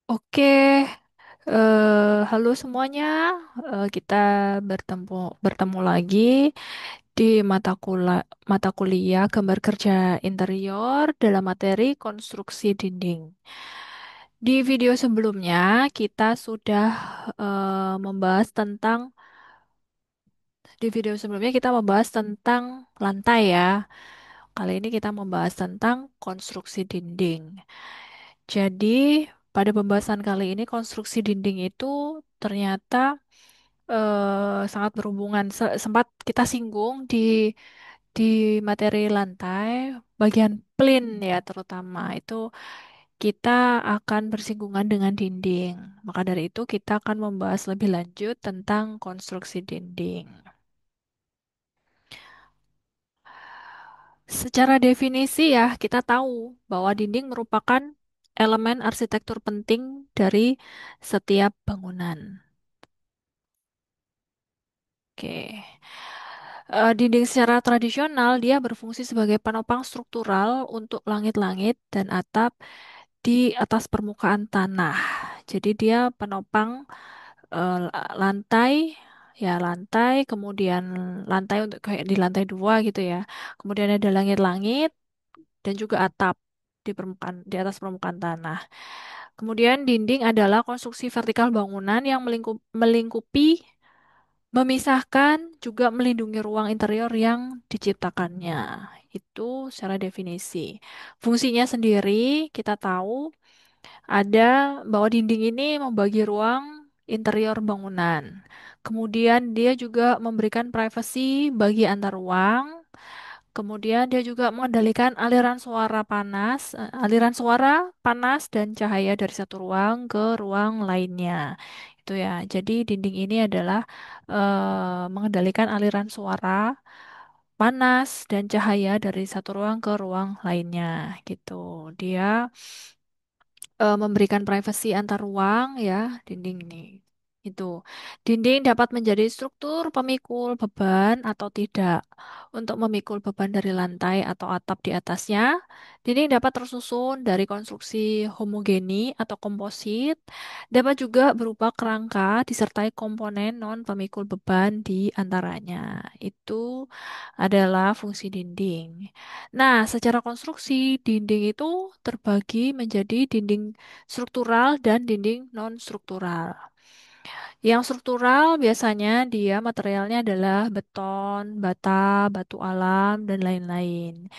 Oke, halo semuanya. Kita bertemu bertemu lagi di mata kuliah gambar kerja interior dalam materi konstruksi dinding. Di video sebelumnya kita sudah membahas tentang di video sebelumnya kita membahas tentang lantai ya. Kali ini kita membahas tentang konstruksi dinding. Jadi, pada pembahasan kali ini konstruksi dinding itu ternyata sangat berhubungan. Sempat kita singgung di materi lantai, bagian plin ya terutama itu kita akan bersinggungan dengan dinding. Maka dari itu kita akan membahas lebih lanjut tentang konstruksi dinding. Secara definisi ya, kita tahu bahwa dinding merupakan elemen arsitektur penting dari setiap bangunan. Oke. Dinding secara tradisional dia berfungsi sebagai penopang struktural untuk langit-langit dan atap di atas permukaan tanah. Jadi dia penopang lantai, ya lantai, kemudian lantai untuk kayak di lantai dua gitu ya. Kemudian ada langit-langit dan juga atap di permukaan di atas permukaan tanah. Kemudian dinding adalah konstruksi vertikal bangunan yang melingkupi, memisahkan, juga melindungi ruang interior yang diciptakannya. Itu secara definisi. Fungsinya sendiri kita tahu ada bahwa dinding ini membagi ruang interior bangunan. Kemudian dia juga memberikan privasi bagi antar ruang. Kemudian dia juga mengendalikan aliran suara panas dan cahaya dari satu ruang ke ruang lainnya. Itu ya. Jadi dinding ini adalah mengendalikan aliran suara panas dan cahaya dari satu ruang ke ruang lainnya gitu. Dia memberikan privasi antar ruang ya, dinding ini. Itu. Dinding dapat menjadi struktur pemikul beban atau tidak. Untuk memikul beban dari lantai atau atap di atasnya, dinding dapat tersusun dari konstruksi homogeni atau komposit, dapat juga berupa kerangka disertai komponen non pemikul beban di antaranya. Itu adalah fungsi dinding. Nah, secara konstruksi, dinding itu terbagi menjadi dinding struktural dan dinding non-struktural. Yang struktural biasanya dia materialnya adalah beton, bata, batu alam, dan lain-lain.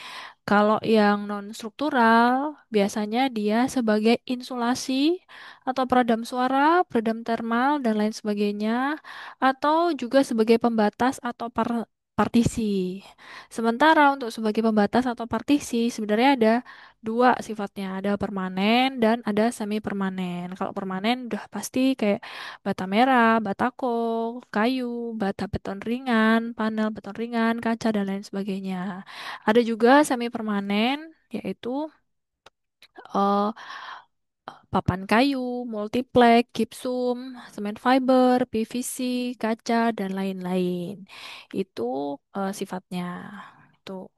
Kalau yang non-struktural, biasanya dia sebagai insulasi atau peredam suara, peredam termal, dan lain sebagainya, atau juga sebagai pembatas atau partisi. Sementara untuk sebagai pembatas atau partisi, sebenarnya ada dua sifatnya, ada permanen dan ada semi permanen. Kalau permanen udah pasti kayak bata merah, batako, kayu, bata beton ringan, panel beton ringan, kaca, dan lain sebagainya. Ada juga semi permanen, yaitu eh, papan kayu, multiplek, gipsum, semen fiber, PVC, kaca, dan lain-lain. Itu sifatnya. Itu.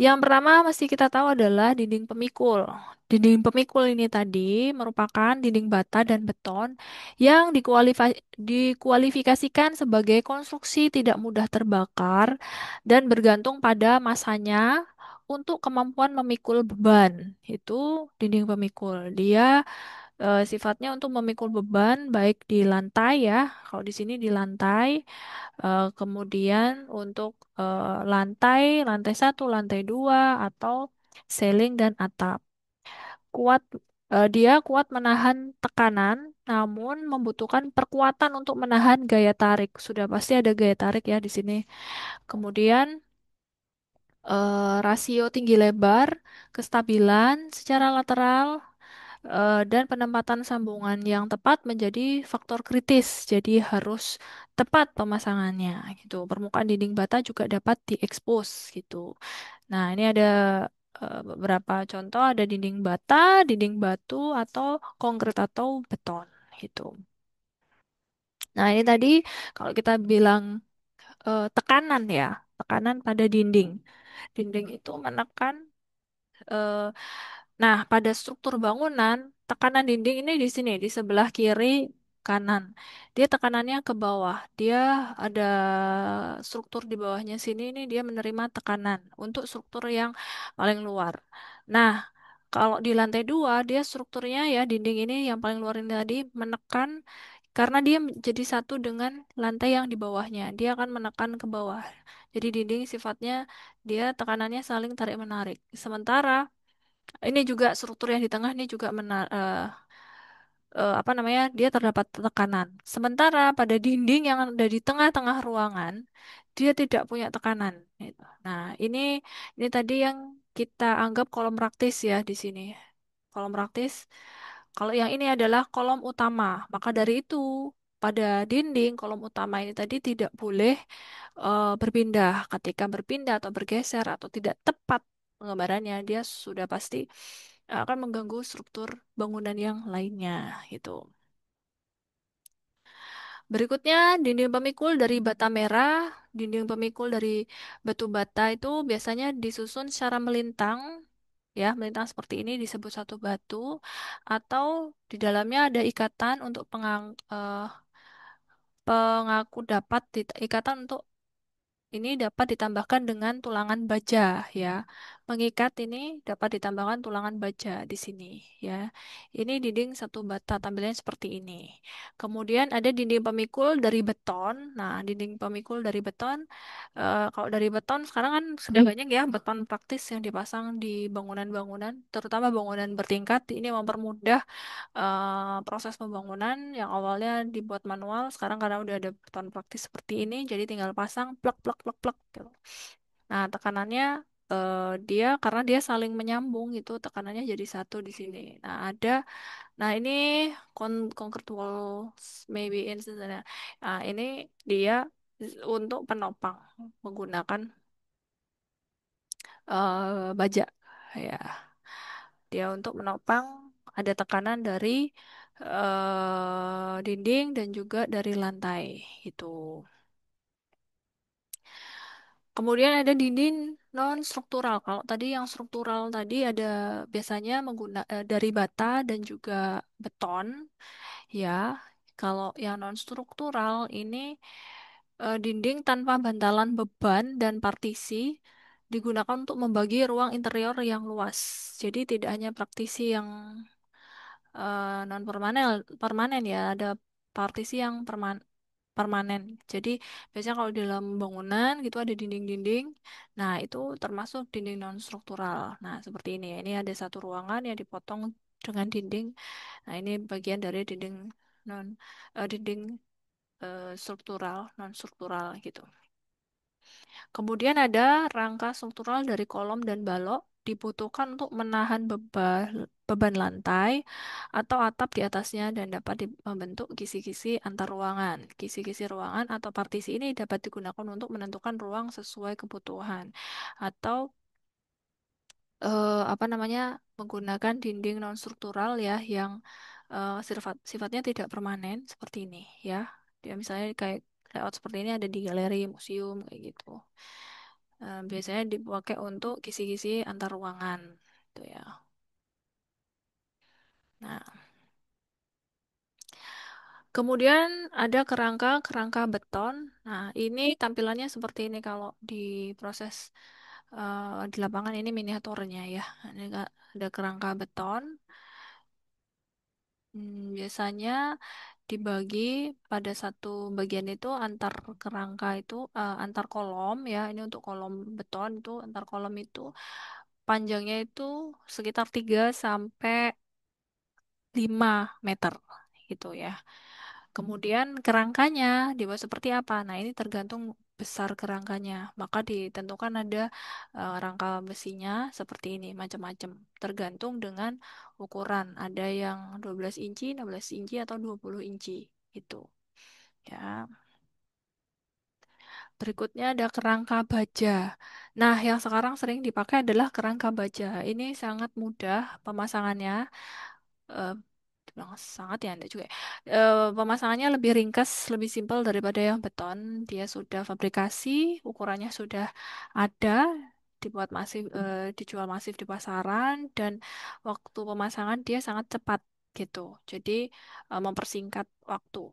Yang pertama mesti kita tahu adalah dinding pemikul. Dinding pemikul ini tadi merupakan dinding bata dan beton yang dikualifikasikan sebagai konstruksi tidak mudah terbakar dan bergantung pada masanya untuk kemampuan memikul beban. Itu dinding pemikul. Dia sifatnya untuk memikul beban baik di lantai ya. Kalau di sini di lantai. Kemudian untuk lantai satu, lantai dua, atau ceiling dan atap. Kuat, dia kuat menahan tekanan, namun membutuhkan perkuatan untuk menahan gaya tarik. Sudah pasti ada gaya tarik ya di sini. Kemudian rasio tinggi lebar, kestabilan secara lateral, dan penempatan sambungan yang tepat menjadi faktor kritis. Jadi harus tepat pemasangannya gitu. Permukaan dinding bata juga dapat diekspos gitu. Nah, ini ada beberapa contoh, ada dinding bata, dinding batu, atau konkrit atau beton gitu. Nah, ini tadi kalau kita bilang tekanan ya, tekanan pada dinding. Dinding itu menekan. eh, Nah, pada struktur bangunan, tekanan dinding ini di sini, di sebelah kiri kanan. Dia tekanannya ke bawah. Dia ada struktur di bawahnya sini, ini dia menerima tekanan untuk struktur yang paling luar. Nah, kalau di lantai dua, dia strukturnya ya dinding ini yang paling luar ini tadi menekan karena dia jadi satu dengan lantai yang di bawahnya. Dia akan menekan ke bawah. Jadi dinding sifatnya dia tekanannya saling tarik menarik. Sementara ini juga struktur yang di tengah ini juga apa namanya, dia terdapat tekanan. Sementara pada dinding yang ada di tengah-tengah ruangan, dia tidak punya tekanan. Gitu. Nah, ini tadi yang kita anggap kolom praktis ya di sini. Kolom praktis. Kalau yang ini adalah kolom utama. Maka dari itu, pada dinding kolom utama ini tadi tidak boleh berpindah. Ketika berpindah atau bergeser atau tidak tepat penggambarannya, dia sudah pasti akan mengganggu struktur bangunan yang lainnya. Gitu. Berikutnya, dinding pemikul dari bata merah, dinding pemikul dari batu bata itu biasanya disusun secara melintang, ya, melintang seperti ini disebut satu batu, atau di dalamnya ada ikatan untuk pengaku dapat ikatan untuk ini dapat ditambahkan dengan tulangan baja ya. Mengikat ini dapat ditambahkan tulangan baja di sini ya. Ini dinding satu bata tampilannya seperti ini. Kemudian ada dinding pemikul dari beton. Nah, dinding pemikul dari beton kalau dari beton sekarang kan sudah banyak ya beton praktis yang dipasang di bangunan-bangunan, terutama bangunan bertingkat. Ini mempermudah proses pembangunan yang awalnya dibuat manual, sekarang karena udah ada beton praktis seperti ini, jadi tinggal pasang plak plak plak plak gitu. Nah, tekanannya dia karena dia saling menyambung itu tekanannya jadi satu di sini. Nah ini concrete walls maybe instance. Nah, ini dia untuk penopang menggunakan baja ya. Dia untuk menopang ada tekanan dari dinding dan juga dari lantai itu. Kemudian ada dinding non struktural. Kalau tadi yang struktural tadi ada biasanya dari bata dan juga beton ya. Kalau yang non struktural ini dinding tanpa bantalan beban dan partisi digunakan untuk membagi ruang interior yang luas. Jadi tidak hanya praktisi yang non permanen permanen ya, ada partisi yang permanen. Jadi biasanya kalau di dalam bangunan gitu ada dinding-dinding, nah itu termasuk dinding non struktural. Nah seperti ini ya, ini ada satu ruangan yang dipotong dengan dinding. Nah ini bagian dari non dinding struktural non struktural gitu. Kemudian ada rangka struktural dari kolom dan balok dibutuhkan untuk menahan beban lantai atau atap di atasnya dan dapat membentuk kisi-kisi antar ruangan. Kisi-kisi ruangan atau partisi ini dapat digunakan untuk menentukan ruang sesuai kebutuhan atau apa namanya menggunakan dinding non struktural ya yang sifatnya tidak permanen seperti ini ya. Dia misalnya kayak layout seperti ini ada di galeri, museum kayak gitu. Biasanya dipakai untuk kisi-kisi antar ruangan, gitu ya. Nah, kemudian ada kerangka beton. Nah, ini tampilannya seperti ini kalau di proses di lapangan ini miniaturnya ya. Ini ada kerangka beton. Biasanya dibagi pada satu bagian itu antar kerangka itu antar kolom ya. Ini untuk kolom beton itu antar kolom itu panjangnya itu sekitar 3 sampai 5 meter gitu ya. Kemudian kerangkanya dibuat seperti apa? Nah, ini tergantung besar kerangkanya. Maka ditentukan ada rangka besinya seperti ini, macam-macam. Tergantung dengan ukuran. Ada yang 12 inci, 16 inci, atau 20 inci. Itu. Ya. Berikutnya ada kerangka baja. Nah, yang sekarang sering dipakai adalah kerangka baja. Ini sangat mudah pemasangannya. Eh, Bilang sangat ya enggak juga. Pemasangannya lebih ringkas, lebih simpel daripada yang beton. Dia sudah fabrikasi, ukurannya sudah ada, dibuat masif, dijual masif di pasaran dan waktu pemasangan dia sangat cepat. gitu. Jadi mempersingkat waktu.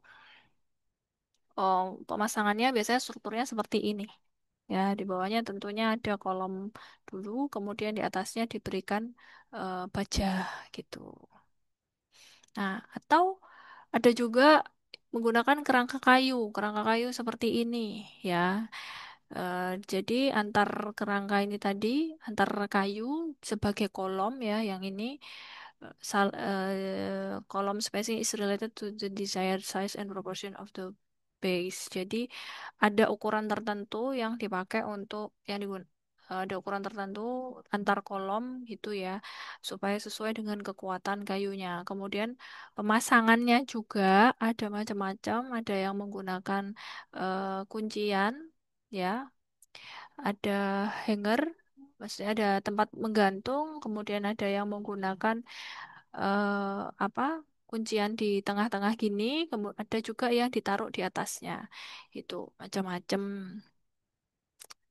Oh, pemasangannya biasanya strukturnya seperti ini. Ya, di bawahnya tentunya ada kolom dulu, kemudian di atasnya diberikan baja gitu. Nah, atau ada juga menggunakan kerangka kayu seperti ini ya. Jadi antar kerangka ini tadi, antar kayu sebagai kolom ya, yang ini kolom spacing is related to the desired size and proportion of the base. Jadi ada ukuran tertentu yang dipakai untuk yang digunakan. Ada ukuran tertentu antar kolom gitu ya, supaya sesuai dengan kekuatan kayunya. Kemudian pemasangannya juga ada macam-macam, ada yang menggunakan kuncian ya, ada hanger, maksudnya ada tempat menggantung, kemudian ada yang menggunakan apa kuncian di tengah-tengah gini, kemudian ada juga yang ditaruh di atasnya. Itu macam-macam.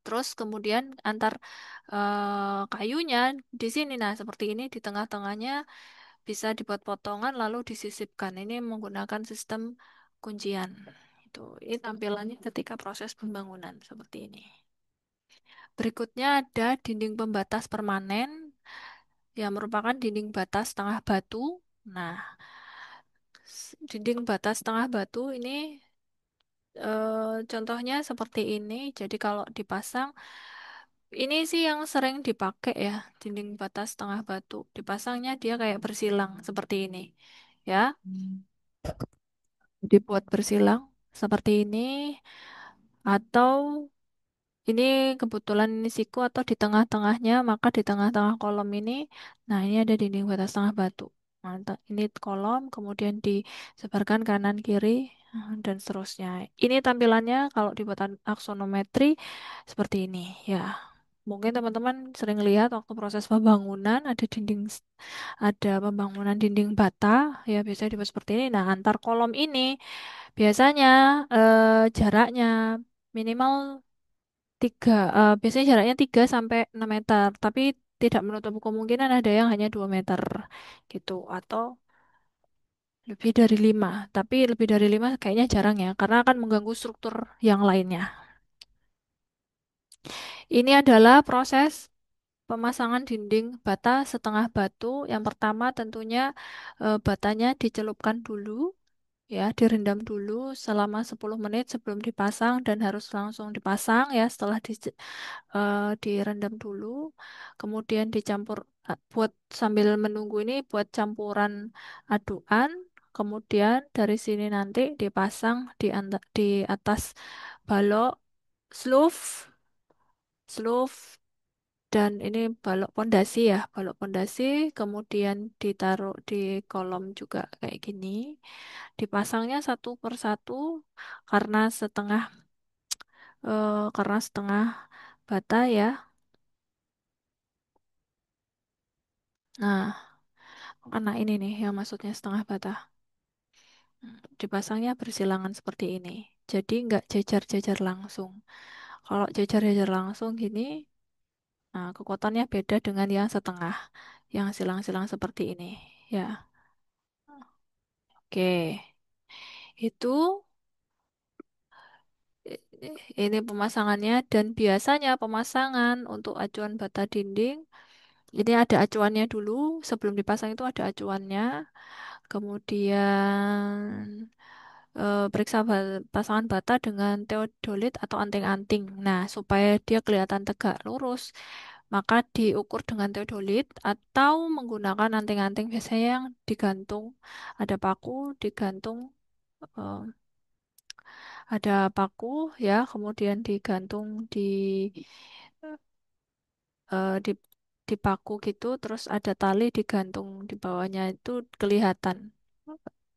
Terus kemudian antar kayunya di sini, nah seperti ini di tengah-tengahnya bisa dibuat potongan lalu disisipkan. Ini menggunakan sistem kuncian. Ini tampilannya ketika proses pembangunan seperti ini. Berikutnya ada dinding pembatas permanen yang merupakan dinding batas tengah batu. Nah, dinding batas tengah batu ini contohnya seperti ini. Jadi kalau dipasang, ini sih yang sering dipakai ya, dinding batas tengah batu. Dipasangnya dia kayak bersilang seperti ini. Ya, dibuat bersilang seperti ini atau ini kebetulan ini siku atau di tengah-tengahnya, maka di tengah-tengah kolom ini, nah ini ada dinding batas tengah batu. Mantap. Ini kolom, kemudian disebarkan kanan kiri dan seterusnya. Ini tampilannya kalau dibuat aksonometri seperti ini. Ya, mungkin teman-teman sering lihat waktu proses pembangunan ada pembangunan dinding bata, ya biasanya dibuat seperti ini. Nah, antar kolom ini biasanya jaraknya minimal biasanya jaraknya 3 sampai 6 meter, tapi tidak menutup kemungkinan ada yang hanya 2 meter gitu atau lebih dari 5. Tapi lebih dari 5 kayaknya jarang ya, karena akan mengganggu struktur yang lainnya. Ini adalah proses pemasangan dinding bata setengah batu. Yang pertama tentunya batanya dicelupkan dulu. Ya, direndam dulu selama 10 menit sebelum dipasang dan harus langsung dipasang ya setelah direndam dulu, kemudian dicampur buat sambil menunggu ini buat campuran aduan, kemudian dari sini nanti dipasang di atas balok sloof, sloof dan ini balok pondasi, kemudian ditaruh di kolom juga kayak gini, dipasangnya satu per satu karena setengah bata ya. Nah, karena ini nih yang maksudnya setengah bata. Dipasangnya bersilangan seperti ini. Jadi nggak jejar-jejar langsung. Kalau jejar-jejar langsung gini, nah, kekuatannya beda dengan yang setengah, yang silang-silang seperti ini. Ya, oke. Itu ini pemasangannya dan biasanya pemasangan untuk acuan bata dinding ini ada acuannya dulu sebelum dipasang itu ada acuannya. Kemudian periksa pasangan bata dengan teodolit atau anting-anting. Nah, supaya dia kelihatan tegak lurus, maka diukur dengan teodolit atau menggunakan anting-anting biasanya yang digantung. Ada paku digantung, eh, ada paku ya, kemudian digantung di paku gitu, terus ada tali digantung di bawahnya itu kelihatan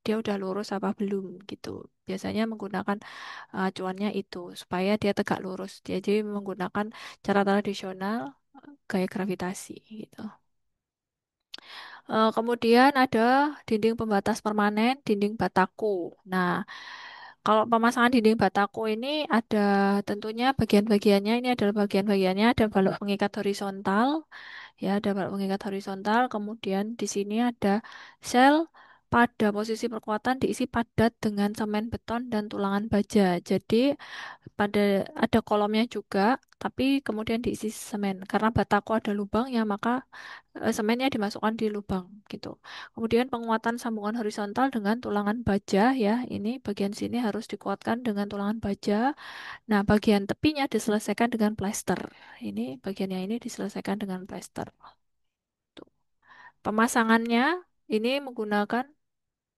dia udah lurus apa belum gitu. Biasanya menggunakan acuannya itu supaya dia tegak lurus. Dia jadi menggunakan cara tradisional gaya gravitasi gitu. Kemudian ada dinding pembatas permanen, dinding bataku. Nah, kalau pemasangan dinding bataku ini ada tentunya bagian-bagiannya. Ini adalah bagian-bagiannya. Ada balok pengikat horizontal, ya ada balok pengikat horizontal. Kemudian di sini ada sel pada posisi perkuatan diisi padat dengan semen beton dan tulangan baja. Jadi pada ada kolomnya juga, tapi kemudian diisi semen. Karena bataku ada lubangnya, maka semennya dimasukkan di lubang gitu. Kemudian penguatan sambungan horizontal dengan tulangan baja ya. Ini bagian sini harus dikuatkan dengan tulangan baja. Nah, bagian tepinya diselesaikan dengan plester. Ini bagian yang ini diselesaikan dengan plester. Tuh. Pemasangannya ini menggunakan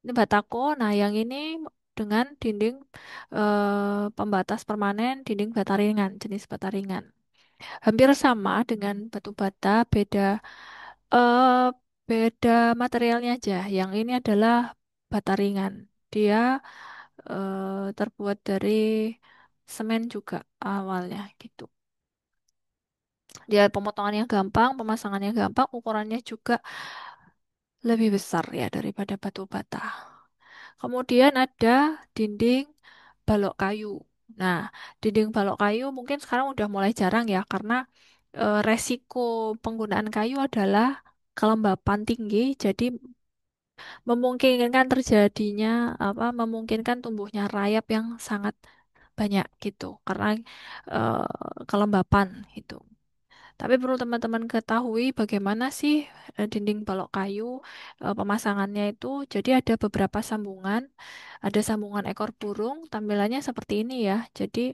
ini batako. Nah, yang ini dengan dinding pembatas permanen, dinding bata ringan, jenis bata ringan. Hampir sama dengan batu bata, eh, beda materialnya aja. Yang ini adalah bata ringan. Dia terbuat dari semen juga awalnya gitu. Dia pemotongannya gampang, pemasangannya gampang, ukurannya juga lebih besar ya daripada batu bata. Kemudian ada dinding balok kayu. Nah, dinding balok kayu mungkin sekarang udah mulai jarang ya karena resiko penggunaan kayu adalah kelembapan tinggi, jadi memungkinkan terjadinya memungkinkan tumbuhnya rayap yang sangat banyak gitu karena kelembapan gitu. Tapi perlu teman-teman ketahui bagaimana sih dinding balok kayu pemasangannya itu. Jadi ada beberapa sambungan, ada sambungan ekor burung, tampilannya seperti ini ya. Jadi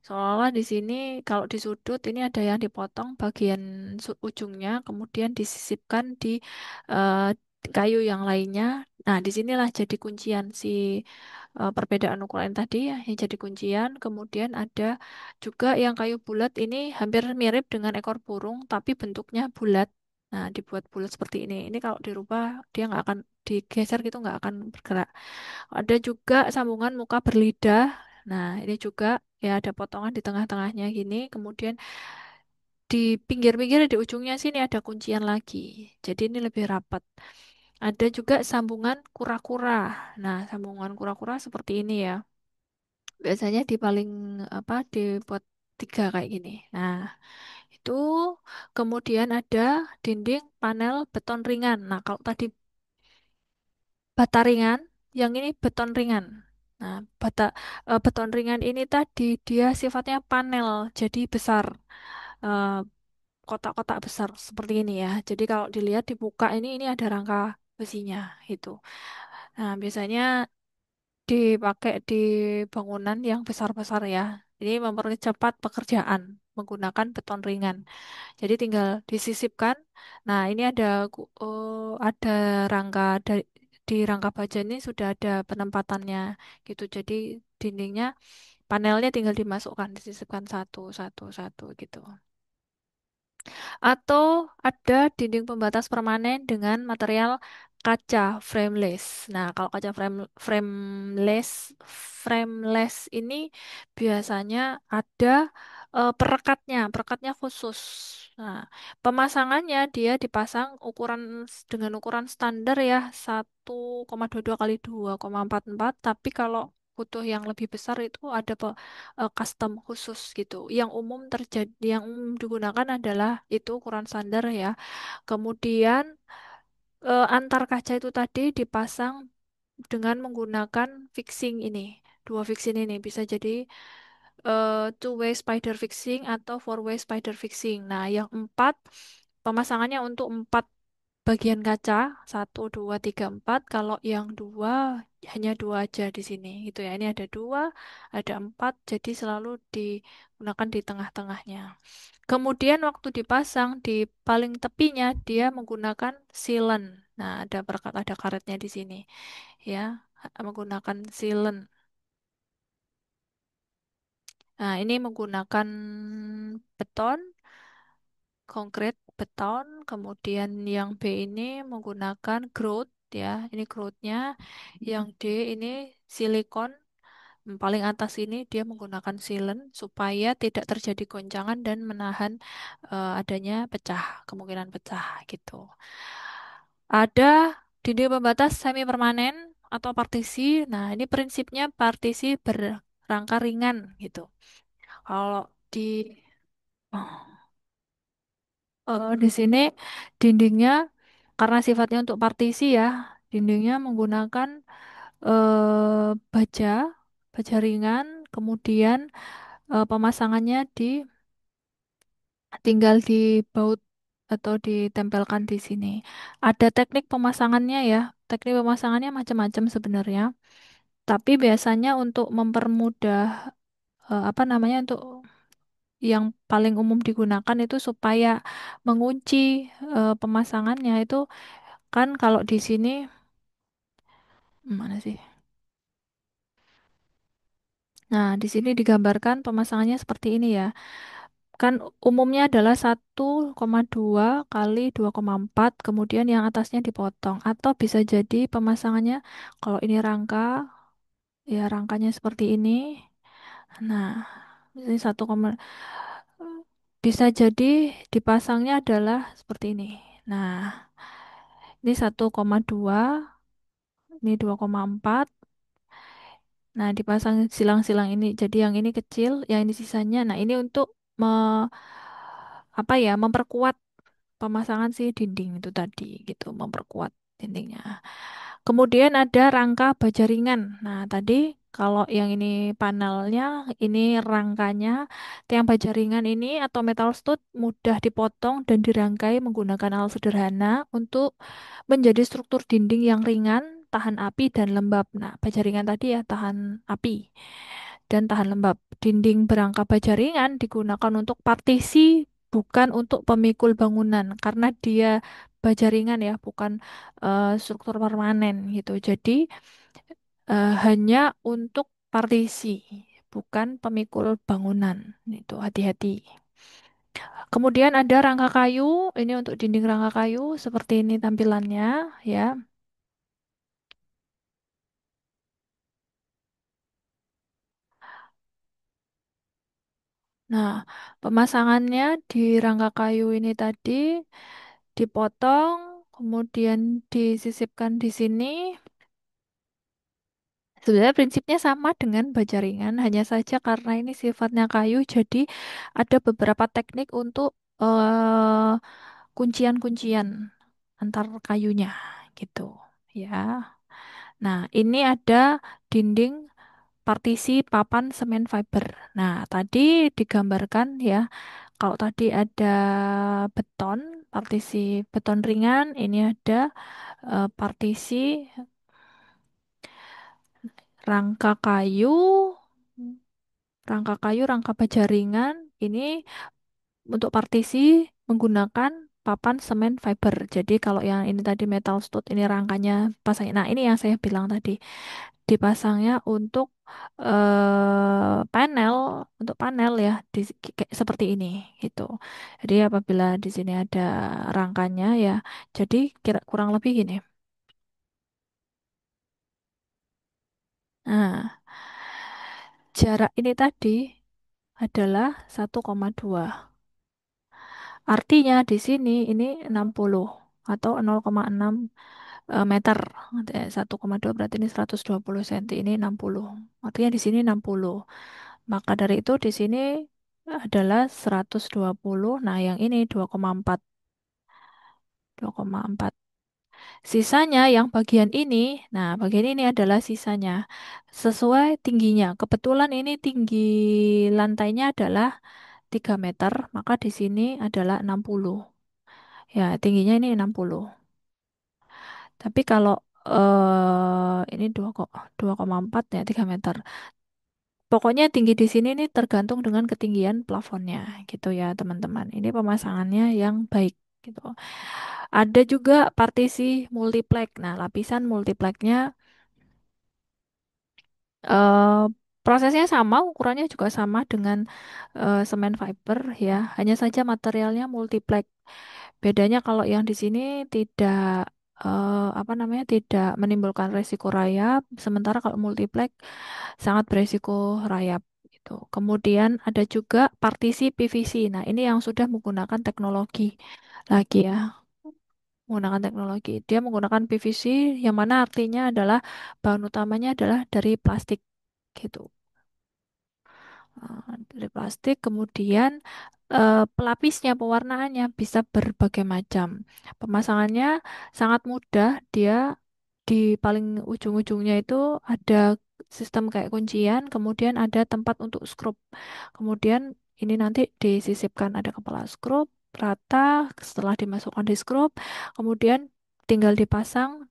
seolah-olah di sini kalau di sudut ini ada yang dipotong bagian ujungnya, kemudian disisipkan di eh, kayu yang lainnya. Nah, disinilah jadi kuncian si perbedaan ukuran tadi ya, yang jadi kuncian. Kemudian ada juga yang kayu bulat ini hampir mirip dengan ekor burung, tapi bentuknya bulat. Nah, dibuat bulat seperti ini. Ini kalau dirubah dia nggak akan digeser gitu, nggak akan bergerak. Ada juga sambungan muka berlidah. Nah, ini juga ya ada potongan di tengah-tengahnya gini. Kemudian di pinggir-pinggir di ujungnya sini ada kuncian lagi. Jadi ini lebih rapat. Ada juga sambungan kura-kura. Nah, sambungan kura-kura seperti ini ya. Biasanya di paling dibuat tiga kayak gini. Nah, itu kemudian ada dinding panel beton ringan. Nah, kalau tadi bata ringan, yang ini beton ringan. Nah, beton ringan ini tadi dia sifatnya panel, jadi besar. Eh, Kotak-kotak besar seperti ini ya. Jadi kalau dilihat di muka ini ada rangka besinya itu. Nah, biasanya dipakai di bangunan yang besar-besar ya. Ini mempercepat pekerjaan menggunakan beton ringan. Jadi tinggal disisipkan. Nah, ini ada rangka di rangka baja ini sudah ada penempatannya gitu. Jadi dindingnya panelnya tinggal dimasukkan, disisipkan satu, satu, satu gitu. Atau ada dinding pembatas permanen dengan material kaca frameless. Nah, kalau kaca frameless frameless ini biasanya ada perekatnya khusus. Nah, pemasangannya dia dipasang dengan ukuran standar ya 1,22 kali 2,44. Tapi kalau butuh yang lebih besar itu ada custom khusus gitu. Yang umum digunakan adalah itu ukuran standar ya. Kemudian antar kaca itu tadi dipasang dengan menggunakan fixing ini. Dua fixing ini bisa jadi two-way spider fixing atau four-way spider fixing. Nah, yang empat pemasangannya untuk empat bagian kaca, satu, dua, tiga, empat. Kalau yang dua hanya dua aja di sini, gitu ya. Ini ada dua, ada empat, jadi selalu digunakan di tengah-tengahnya. Kemudian waktu dipasang di paling tepinya dia menggunakan sealant. Nah, ada karetnya di sini, ya, menggunakan sealant. Nah, ini menggunakan beton, konkrit beton. Kemudian yang B ini menggunakan grout ya. Ini groutnya. Yang D ini silikon. Paling atas ini dia menggunakan sealant supaya tidak terjadi goncangan dan menahan adanya kemungkinan pecah gitu. Ada dinding pembatas semi permanen atau partisi. Nah, ini prinsipnya partisi berrangka ringan gitu. Kalau di di sini dindingnya karena sifatnya untuk partisi ya, Dindingnya menggunakan baja, baja ringan, kemudian pemasangannya tinggal dibaut atau ditempelkan di sini. Ada teknik pemasangannya ya. Teknik pemasangannya macam-macam sebenarnya. Tapi biasanya untuk mempermudah apa namanya untuk yang paling umum digunakan itu supaya mengunci pemasangannya itu kan kalau di sini mana sih? Nah, di sini digambarkan pemasangannya seperti ini ya. Kan umumnya adalah 1,2 kali 2,4, kemudian yang atasnya dipotong. Atau bisa jadi pemasangannya, kalau ini rangka, ya rangkanya seperti ini. Nah, ini bisa jadi dipasangnya adalah seperti ini. Nah, ini 1,2, ini 2,4. Nah, dipasang silang-silang ini. Jadi yang ini kecil, yang ini sisanya. Nah, ini untuk apa ya, memperkuat pemasangan si dinding itu tadi gitu, memperkuat dindingnya. Kemudian ada rangka baja ringan. Nah, tadi kalau yang ini panelnya, ini rangkanya. Tiang baja ringan ini atau metal stud mudah dipotong dan dirangkai menggunakan alat sederhana untuk menjadi struktur dinding yang ringan, tahan api dan lembab. Nah, baja ringan tadi ya tahan api dan tahan lembab. Dinding berangka baja ringan digunakan untuk partisi, bukan untuk pemikul bangunan karena dia baja ringan ya, bukan struktur permanen gitu. Jadi hanya untuk partisi, bukan pemikul bangunan. Itu hati-hati. Kemudian ada rangka kayu, ini untuk dinding rangka kayu seperti ini tampilannya ya. Nah, pemasangannya di rangka kayu ini tadi dipotong, kemudian disisipkan di sini. Sebenarnya prinsipnya sama dengan baja ringan, hanya saja karena ini sifatnya kayu, jadi ada beberapa teknik untuk kuncian-kuncian antar kayunya gitu ya. Nah, ini ada dinding partisi papan semen fiber. Nah, tadi digambarkan ya, kalau tadi ada beton, partisi beton ringan, ini ada partisi rangka kayu, rangka baja ringan. Ini untuk partisi menggunakan papan semen fiber. Jadi kalau yang ini tadi metal stud, ini rangkanya pasang. Nah, ini yang saya bilang tadi, dipasangnya panel, untuk panel ya, kayak seperti ini gitu. Jadi apabila di sini ada rangkanya ya, jadi kira kurang lebih gini. Nah, jarak ini tadi adalah 1,2. Artinya di sini ini 60 atau 0,6 meter. 1,2 berarti ini 120 cm, ini 60. Artinya di sini 60. Maka dari itu di sini adalah 120. Nah, yang ini 2,4. 2,4. Sisanya yang bagian ini, nah bagian ini adalah sisanya sesuai tingginya. Kebetulan ini tinggi lantainya adalah 3 meter, maka di sini adalah 60. Ya, tingginya ini 60. Tapi kalau ini 2,4 ya 3 meter. Pokoknya tinggi di sini nih tergantung dengan ketinggian plafonnya gitu ya teman-teman. Ini pemasangannya yang baik gitu. Ada juga partisi multiplek. Nah, lapisan multipleknya eh, prosesnya sama, ukurannya juga sama dengan semen fiber ya. Hanya saja materialnya multiplek. Bedanya kalau yang di sini tidak apa namanya, tidak menimbulkan resiko rayap, sementara kalau multiplek sangat beresiko rayap gitu. Kemudian ada juga partisi PVC. Nah, ini yang sudah menggunakan teknologi lagi ya, menggunakan teknologi. Dia menggunakan PVC yang mana artinya adalah bahan utamanya adalah dari plastik gitu. Dari plastik, kemudian pelapisnya, pewarnaannya bisa berbagai macam. Pemasangannya sangat mudah, dia di paling ujung-ujungnya itu ada sistem kayak kuncian, kemudian ada tempat untuk skrup. Kemudian ini nanti disisipkan ada kepala skrup rata, setelah dimasukkan di skrup, kemudian tinggal dipasang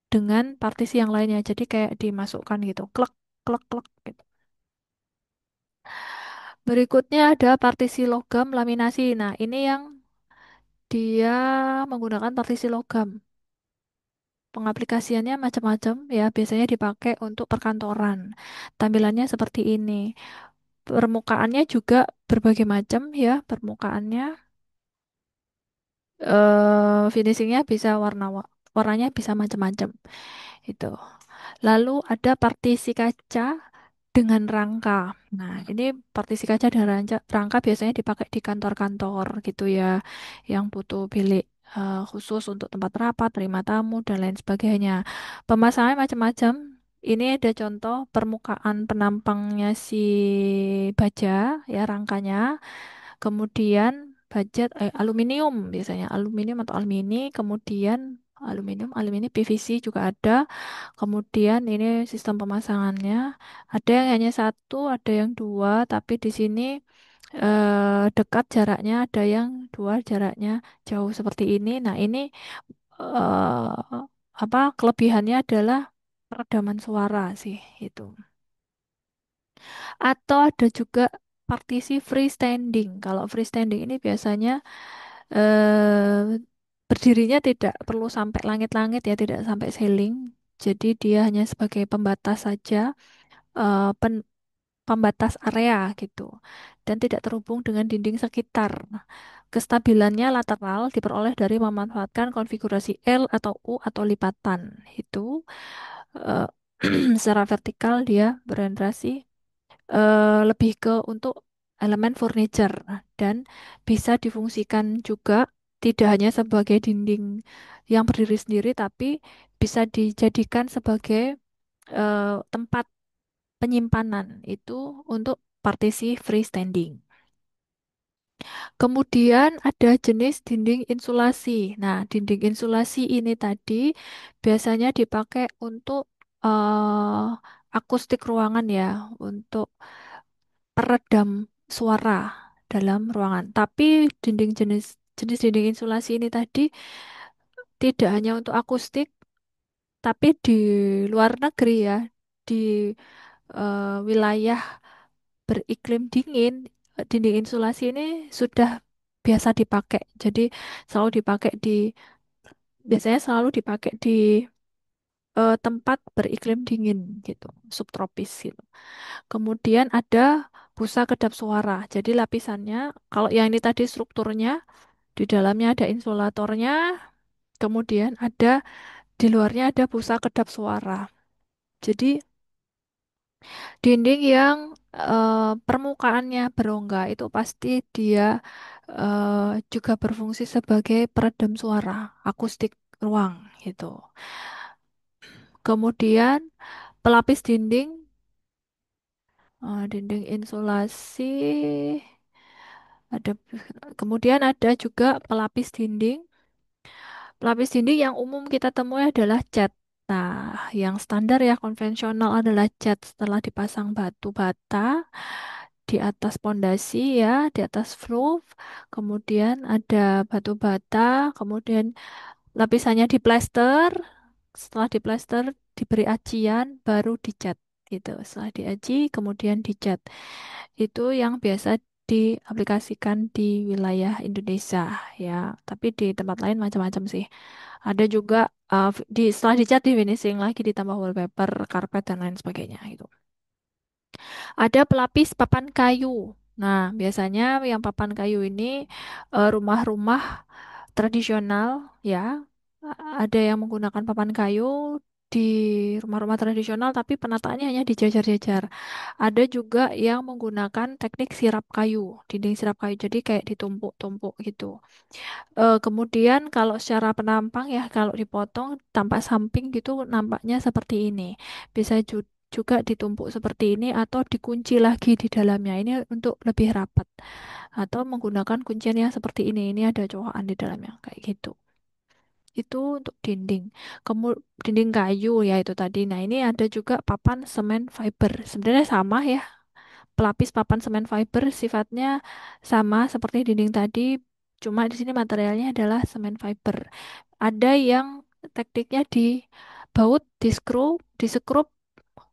dengan partisi yang lainnya. Jadi kayak dimasukkan gitu, klek, klek, klek gitu. Berikutnya ada partisi logam laminasi. Nah, ini yang dia menggunakan partisi logam. Pengaplikasiannya macam-macam ya, biasanya dipakai untuk perkantoran. Tampilannya seperti ini. Permukaannya juga berbagai macam ya, permukaannya. Finishingnya bisa warnanya bisa macam-macam itu. Lalu ada partisi kaca dengan rangka. Nah, ini partisi kaca dan rangka biasanya dipakai di kantor-kantor gitu ya, yang butuh bilik khusus untuk tempat rapat, terima tamu, dan lain sebagainya. Pemasangannya macam-macam. Ini ada contoh permukaan penampangnya si baja, ya rangkanya. Kemudian aluminium biasanya, aluminium atau alumini, kemudian alumini, PVC juga ada. Kemudian ini sistem pemasangannya. Ada yang hanya satu, ada yang dua, tapi di sini dekat jaraknya, ada yang dua jaraknya jauh seperti ini. Nah, ini apa kelebihannya adalah peredaman suara sih itu. Atau ada juga partisi freestanding. Kalau freestanding ini biasanya eh, berdirinya tidak perlu sampai langit-langit ya, tidak sampai ceiling. Jadi dia hanya sebagai pembatas saja, pembatas area gitu, dan tidak terhubung dengan dinding sekitar. Nah, kestabilannya lateral diperoleh dari memanfaatkan konfigurasi L atau U atau lipatan. Itu eh, secara vertikal dia berorientasi lebih ke untuk elemen furniture. Nah, dan bisa difungsikan juga tidak hanya sebagai dinding yang berdiri sendiri, tapi bisa dijadikan sebagai tempat penyimpanan itu untuk partisi freestanding. Kemudian ada jenis dinding insulasi. Nah, dinding insulasi ini tadi biasanya dipakai untuk eh, akustik ruangan ya, untuk peredam suara dalam ruangan. Tapi jenis dinding insulasi ini tadi tidak hanya untuk akustik, tapi di luar negeri ya, di wilayah beriklim dingin, dinding insulasi ini sudah biasa dipakai. Jadi selalu dipakai biasanya selalu dipakai di tempat beriklim dingin gitu, subtropis gitu. Kemudian ada busa kedap suara. Jadi lapisannya, kalau yang ini tadi strukturnya, di dalamnya ada insulatornya, kemudian di luarnya ada busa kedap suara. Jadi dinding yang permukaannya berongga itu pasti dia juga berfungsi sebagai peredam suara akustik ruang gitu. Kemudian pelapis dinding insulasi ada, kemudian ada juga pelapis dinding. Pelapis dinding yang umum kita temui adalah cat. Nah, yang standar ya konvensional adalah cat setelah dipasang batu bata di atas pondasi ya, di atas roof. Kemudian ada batu bata, kemudian lapisannya diplester. Setelah diplester diberi acian baru dicat gitu. Setelah diaci kemudian dicat. Itu yang biasa diaplikasikan di wilayah Indonesia ya. Tapi di tempat lain macam-macam sih. Ada juga setelah dicat di finishing lagi ditambah wallpaper, karpet dan lain sebagainya gitu. Ada pelapis papan kayu. Nah, biasanya yang papan kayu ini rumah-rumah tradisional ya. Ada yang menggunakan papan kayu di rumah-rumah tradisional tapi penataannya hanya dijajar-jajar. Ada juga yang menggunakan teknik sirap kayu, dinding sirap kayu. Jadi kayak ditumpuk-tumpuk gitu. Kemudian kalau secara penampang ya kalau dipotong tampak samping gitu nampaknya seperti ini. Bisa juga ditumpuk seperti ini atau dikunci lagi di dalamnya. Ini untuk lebih rapat. Atau menggunakan kuncian yang seperti ini. Ini ada colokan di dalamnya kayak gitu. Itu untuk dinding. Dinding kayu ya itu tadi. Nah, ini ada juga papan semen fiber. Sebenarnya sama ya. Pelapis papan semen fiber sifatnya sama seperti dinding tadi, cuma di sini materialnya adalah semen fiber. Ada yang tekniknya dibaut, disekrup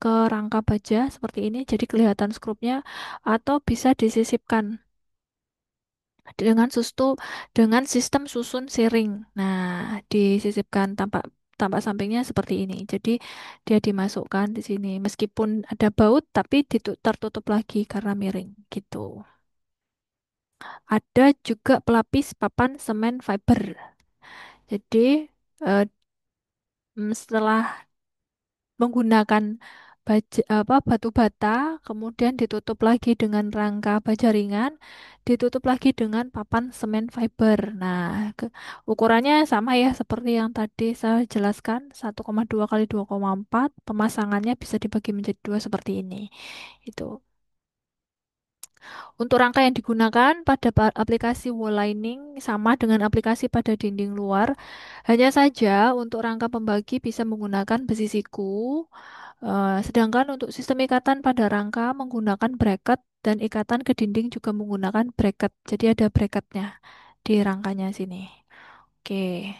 ke rangka baja seperti ini, jadi kelihatan skrupnya, atau bisa disisipkan dengan dengan sistem susun siring. Nah, disisipkan tampak tampak sampingnya seperti ini. Jadi dia dimasukkan di sini. Meskipun ada baut, tapi tertutup lagi karena miring gitu. Ada juga pelapis papan semen fiber. Jadi eh, setelah menggunakan batu bata, kemudian ditutup lagi dengan rangka baja ringan, ditutup lagi dengan papan semen fiber. Nah, ukurannya sama ya seperti yang tadi saya jelaskan, 1,2 kali 2,4. Pemasangannya bisa dibagi menjadi dua seperti ini. Itu. Untuk rangka yang digunakan pada aplikasi wall lining sama dengan aplikasi pada dinding luar. Hanya saja untuk rangka pembagi bisa menggunakan besi siku. Sedangkan untuk sistem ikatan pada rangka menggunakan bracket dan ikatan ke dinding juga menggunakan bracket. Jadi ada bracketnya di rangkanya sini. Oke.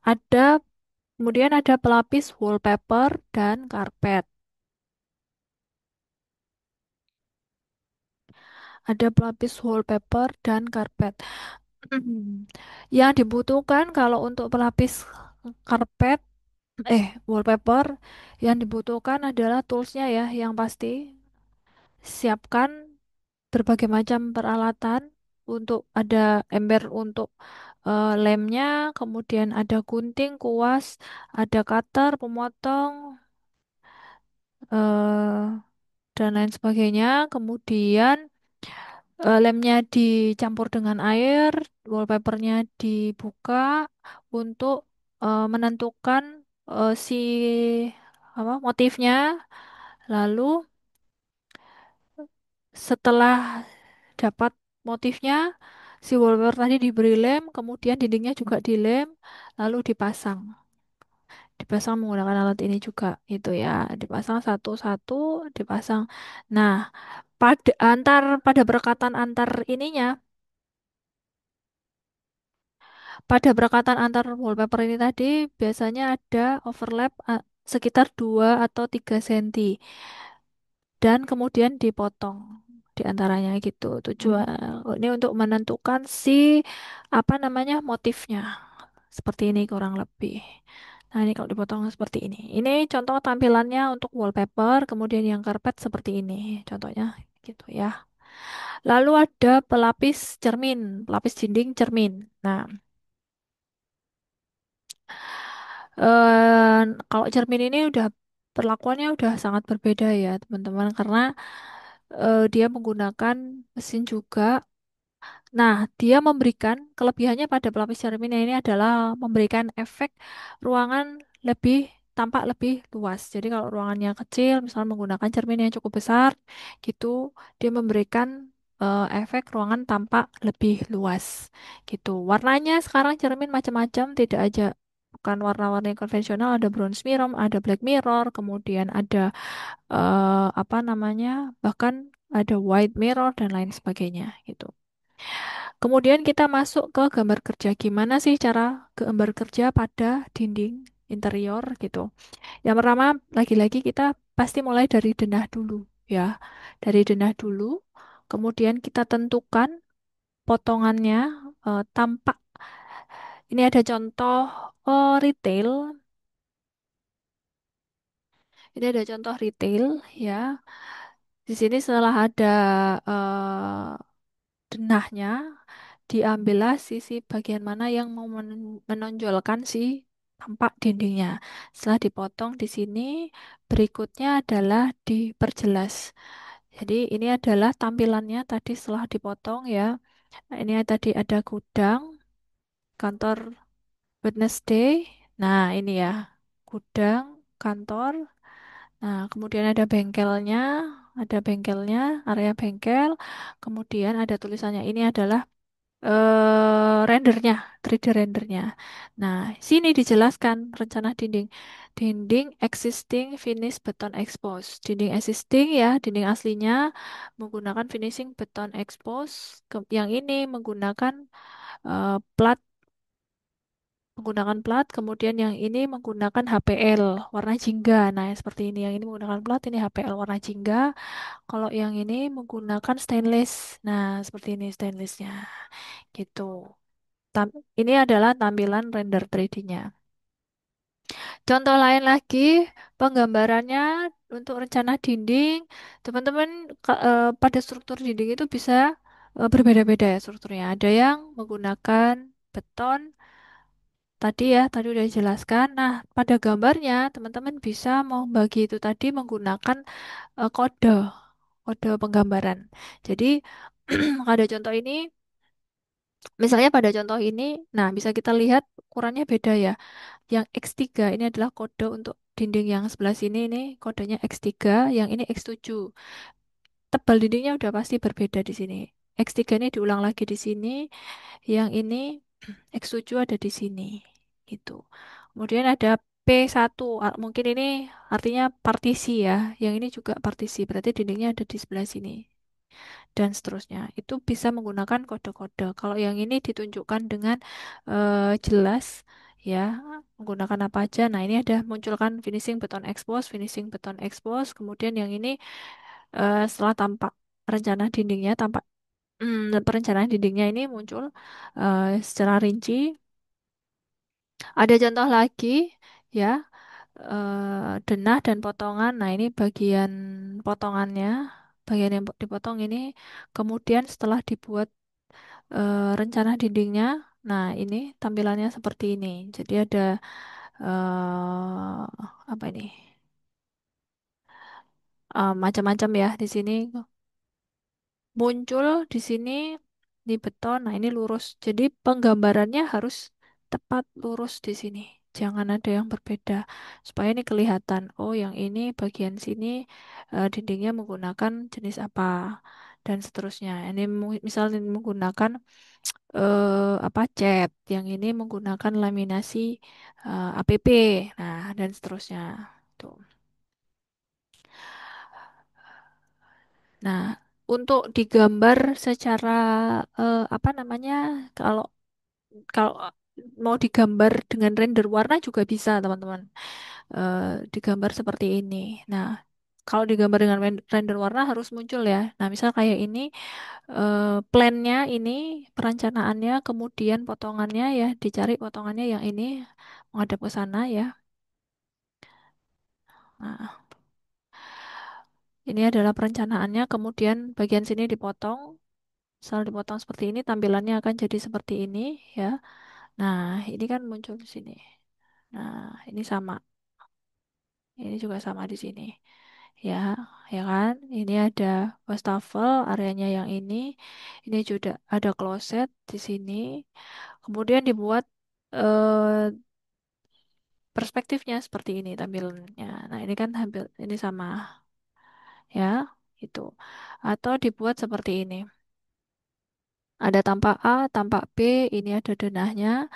Ada kemudian ada pelapis wallpaper dan karpet. Ada pelapis wallpaper dan karpet. Yang dibutuhkan kalau untuk pelapis karpet, wallpaper, yang dibutuhkan adalah toolsnya ya, yang pasti. Siapkan berbagai macam peralatan untuk ada ember untuk lemnya, kemudian ada gunting, kuas, ada cutter, pemotong, eh, dan lain sebagainya. Kemudian lemnya dicampur dengan air, wallpapernya dibuka untuk menentukan si apa motifnya. Lalu setelah dapat motifnya, si wallpaper tadi diberi lem, kemudian dindingnya juga dilem, lalu dipasang. Dipasang menggunakan alat ini juga, itu ya. Dipasang satu-satu, dipasang. Nah, pada berekatan antar ininya, pada berekatan antar wallpaper ini tadi biasanya ada overlap sekitar 2 atau 3 senti dan kemudian dipotong di antaranya gitu. Tujuan ini untuk menentukan si apa namanya motifnya. Seperti ini kurang lebih. Nah, ini kalau dipotong seperti ini. Ini contoh tampilannya untuk wallpaper, kemudian yang karpet seperti ini. Contohnya gitu ya. Lalu ada pelapis cermin, pelapis dinding cermin. Nah, eh, kalau cermin ini udah perlakuannya udah sangat berbeda ya, teman-teman, karena dia menggunakan mesin juga. Nah, dia memberikan kelebihannya pada pelapis cermin ini adalah memberikan efek ruangan lebih tampak lebih luas. Jadi kalau ruangannya kecil, misalnya menggunakan cermin yang cukup besar, gitu, dia memberikan efek ruangan tampak lebih luas. Gitu. Warnanya sekarang cermin macam-macam, tidak aja bukan warna-warni konvensional, ada bronze mirror, ada black mirror, kemudian ada apa namanya, bahkan ada white mirror dan lain sebagainya. Gitu. Kemudian kita masuk ke gambar kerja. Gimana sih cara gambar kerja pada dinding interior gitu. Yang pertama, lagi-lagi kita pasti mulai dari denah dulu ya. Dari denah dulu. Kemudian kita tentukan potongannya tampak. Ini ada contoh retail. Ini ada contoh retail ya. Di sini setelah ada eh, denahnya, diambillah sisi bagian mana yang mau menonjolkan si tampak dindingnya. Setelah dipotong di sini, berikutnya adalah diperjelas. Jadi ini adalah tampilannya tadi setelah dipotong ya. Nah, ini tadi ada gudang, kantor Wednesday. Nah, ini ya, gudang, kantor. Nah, kemudian ada bengkelnya, area bengkel. Kemudian ada tulisannya. Ini adalah rendernya, 3D rendernya. Nah, sini dijelaskan rencana dinding. Dinding existing finish beton expose. Dinding existing ya, dinding aslinya menggunakan finishing beton expose. Yang ini plat, menggunakan plat. Kemudian yang ini menggunakan HPL warna jingga. Nah, seperti ini. Yang ini menggunakan plat, ini HPL warna jingga. Kalau yang ini menggunakan stainless. Nah, seperti ini stainlessnya. Gitu. Ini adalah tampilan render 3D-nya. Contoh lain lagi, penggambarannya untuk rencana dinding, teman-teman pada struktur dinding itu bisa berbeda-beda ya strukturnya. Ada yang menggunakan beton, tadi udah dijelaskan. Nah, pada gambarnya teman-teman bisa membagi itu tadi menggunakan kode penggambaran. Jadi ada contoh ini, misalnya pada contoh ini, nah bisa kita lihat ukurannya beda ya. Yang X3 ini adalah kode untuk dinding yang sebelah sini, ini kodenya X3, yang ini X7. Tebal dindingnya udah pasti berbeda di sini. X3 ini diulang lagi di sini, yang ini X7 ada di sini. Gitu. Kemudian ada P1, mungkin ini artinya partisi ya. Yang ini juga partisi, berarti dindingnya ada di sebelah sini dan seterusnya. Itu bisa menggunakan kode-kode. Kalau yang ini ditunjukkan dengan jelas ya, menggunakan apa aja. Nah, ini ada munculkan finishing beton expose. Kemudian yang ini setelah tampak rencana dindingnya, tampak perencanaan dindingnya ini muncul secara rinci. Ada contoh lagi ya, denah dan potongan. Nah, ini bagian potongannya, bagian yang dipotong ini. Kemudian setelah dibuat rencana dindingnya, nah ini tampilannya seperti ini. Jadi ada apa ini? Macam-macam ya di sini muncul di sini di beton. Nah, ini lurus. Jadi penggambarannya harus tepat lurus di sini. Jangan ada yang berbeda supaya ini kelihatan. Oh, yang ini bagian sini dindingnya menggunakan jenis apa dan seterusnya. Ini misalnya menggunakan apa cat, yang ini menggunakan laminasi APP. Nah, dan seterusnya. Tuh. Nah, untuk digambar secara apa namanya? Kalau kalau mau digambar dengan render warna juga bisa, teman-teman. Eh, Digambar seperti ini. Nah, kalau digambar dengan render warna harus muncul ya. Nah, misal kayak ini, plannya ini, perencanaannya, kemudian potongannya ya, dicari potongannya yang ini menghadap ke sana ya. Nah, ini adalah perencanaannya, kemudian bagian sini dipotong. Misal dipotong seperti ini, tampilannya akan jadi seperti ini ya. Nah, ini kan muncul di sini. Nah, ini sama. Ini juga sama di sini. Ya, ya kan? Ini ada wastafel, areanya yang ini. Ini juga ada kloset di sini. Kemudian dibuat eh, perspektifnya seperti ini tampilannya. Nah, ini kan hampir ini sama ya, itu. Atau dibuat seperti ini. Ada tampak A, tampak B, ini ada denahnya.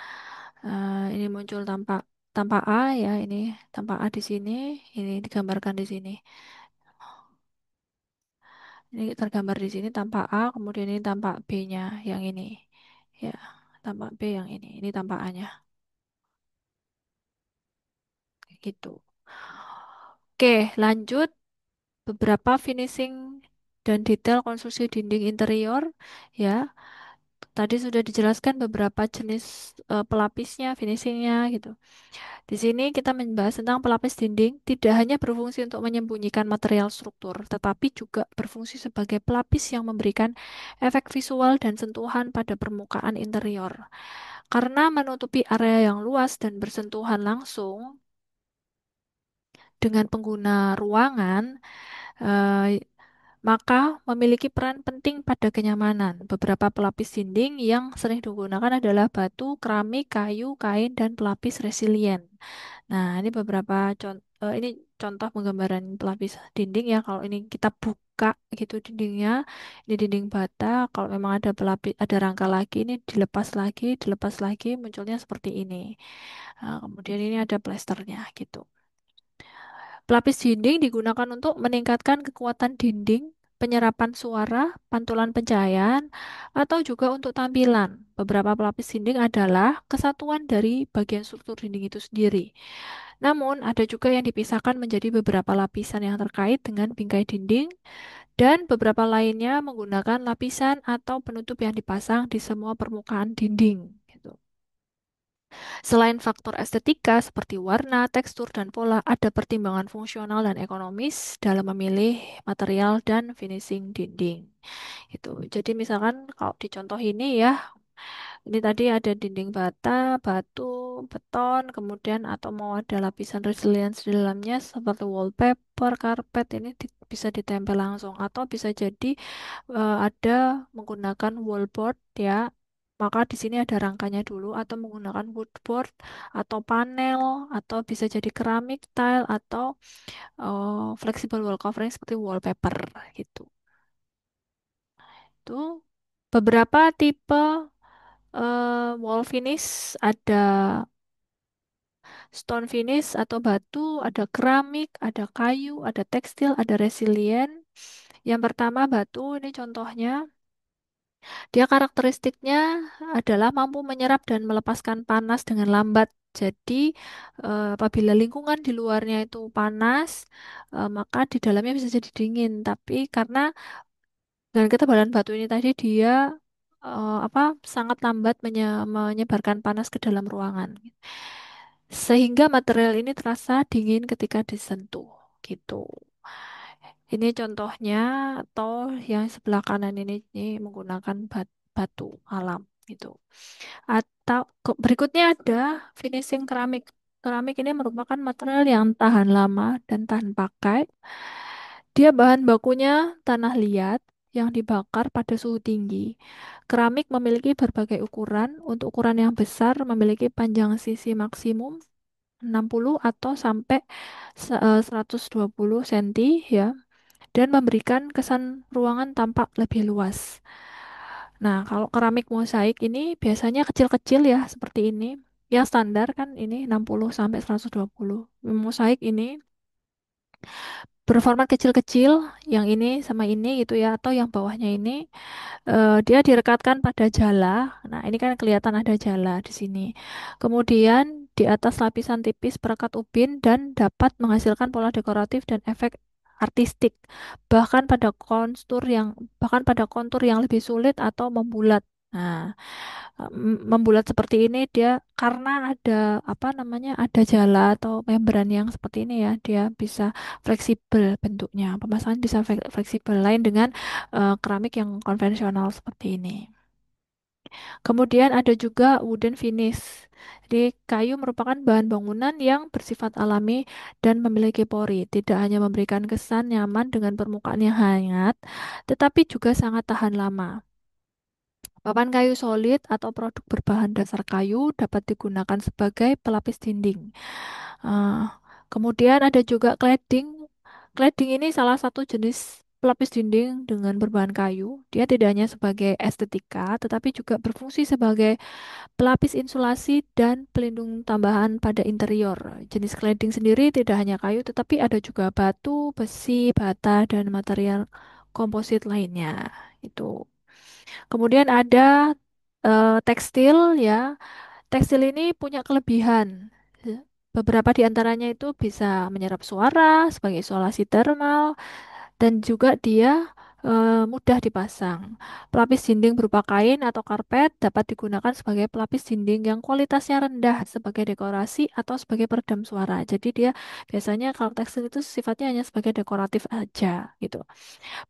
Ini muncul tampak tampak A ya, ini tampak A di sini, ini digambarkan di sini. Ini tergambar di sini tampak A, kemudian ini tampak B-nya yang ini. Ya, tampak B yang ini. Ini tampak A-nya. Gitu. Oke, lanjut beberapa finishing dan detail konstruksi dinding interior ya. Tadi sudah dijelaskan beberapa jenis pelapisnya, finishingnya gitu. Di sini kita membahas tentang pelapis dinding tidak hanya berfungsi untuk menyembunyikan material struktur, tetapi juga berfungsi sebagai pelapis yang memberikan efek visual dan sentuhan pada permukaan interior. Karena menutupi area yang luas dan bersentuhan langsung dengan pengguna ruangan, eh, maka memiliki peran penting pada kenyamanan. Beberapa pelapis dinding yang sering digunakan adalah batu, keramik, kayu, kain, dan pelapis resilient. Nah, ini beberapa contoh, ini contoh penggambaran pelapis dinding ya. Kalau ini kita dibuka gitu dindingnya. Ini dinding bata. Kalau memang ada pelapis, ada rangka lagi, ini dilepas lagi, munculnya seperti ini. Nah, kemudian ini ada plesternya gitu. Pelapis dinding digunakan untuk meningkatkan kekuatan dinding, penyerapan suara, pantulan pencahayaan, atau juga untuk tampilan. Beberapa pelapis dinding adalah kesatuan dari bagian struktur dinding itu sendiri. Namun, ada juga yang dipisahkan menjadi beberapa lapisan yang terkait dengan bingkai dinding, dan beberapa lainnya menggunakan lapisan atau penutup yang dipasang di semua permukaan dinding. Gitu. Selain faktor estetika seperti warna, tekstur, dan pola, ada pertimbangan fungsional dan ekonomis dalam memilih material dan finishing dinding. Itu. Jadi misalkan kalau di contoh ini ya, ini tadi ada dinding bata, batu, beton, kemudian atau mau ada lapisan resilience di dalamnya seperti wallpaper, karpet ini bisa ditempel langsung atau bisa jadi ada menggunakan wallboard ya. Maka di sini ada rangkanya dulu atau menggunakan woodboard atau panel atau bisa jadi keramik tile atau flexible wall covering seperti wallpaper gitu. Itu beberapa tipe wall finish ada stone finish atau batu, ada keramik, ada kayu, ada tekstil, ada resilient. Yang pertama batu, ini contohnya. Dia karakteristiknya adalah mampu menyerap dan melepaskan panas dengan lambat. Jadi, apabila lingkungan di luarnya itu panas, maka di dalamnya bisa jadi dingin. Tapi karena dengan ketebalan batu ini tadi, dia apa sangat lambat menyebarkan panas ke dalam ruangan. Sehingga material ini terasa dingin ketika disentuh. Gitu. Ini contohnya atau yang sebelah kanan ini menggunakan batu alam gitu. Atau berikutnya ada finishing keramik. Keramik ini merupakan material yang tahan lama dan tahan pakai. Dia bahan bakunya tanah liat yang dibakar pada suhu tinggi. Keramik memiliki berbagai ukuran. Untuk ukuran yang besar memiliki panjang sisi maksimum 60 atau sampai 120 cm ya dan memberikan kesan ruangan tampak lebih luas. Nah, kalau keramik mosaik ini biasanya kecil-kecil ya, seperti ini. Yang standar kan ini 60 sampai 120. Mosaik ini berformat kecil-kecil, yang ini sama ini gitu ya, atau yang bawahnya ini dia direkatkan pada jala. Nah, ini kan kelihatan ada jala di sini. Kemudian di atas lapisan tipis perekat ubin dan dapat menghasilkan pola dekoratif dan efek artistik. Bahkan pada kontur yang lebih sulit atau membulat. Nah, membulat seperti ini dia karena ada apa namanya ada jala atau membran yang seperti ini ya, dia bisa fleksibel bentuknya. Pemasangan bisa fleksibel lain dengan keramik yang konvensional seperti ini. Kemudian ada juga wooden finish. Jadi kayu merupakan bahan bangunan yang bersifat alami dan memiliki pori. Tidak hanya memberikan kesan nyaman dengan permukaan yang hangat, tetapi juga sangat tahan lama. Papan kayu solid atau produk berbahan dasar kayu dapat digunakan sebagai pelapis dinding. Ah, kemudian ada juga cladding. Cladding ini salah satu jenis pelapis dinding dengan berbahan kayu. Dia tidak hanya sebagai estetika, tetapi juga berfungsi sebagai pelapis insulasi dan pelindung tambahan pada interior. Jenis cladding sendiri tidak hanya kayu, tetapi ada juga batu, besi, bata, dan material komposit lainnya. Itu. Kemudian ada tekstil ya. Tekstil ini punya kelebihan. Beberapa di antaranya itu bisa menyerap suara sebagai isolasi thermal dan juga dia mudah dipasang. Pelapis dinding berupa kain atau karpet dapat digunakan sebagai pelapis dinding yang kualitasnya rendah sebagai dekorasi atau sebagai peredam suara. Jadi dia biasanya kalau tekstil itu sifatnya hanya sebagai dekoratif aja gitu.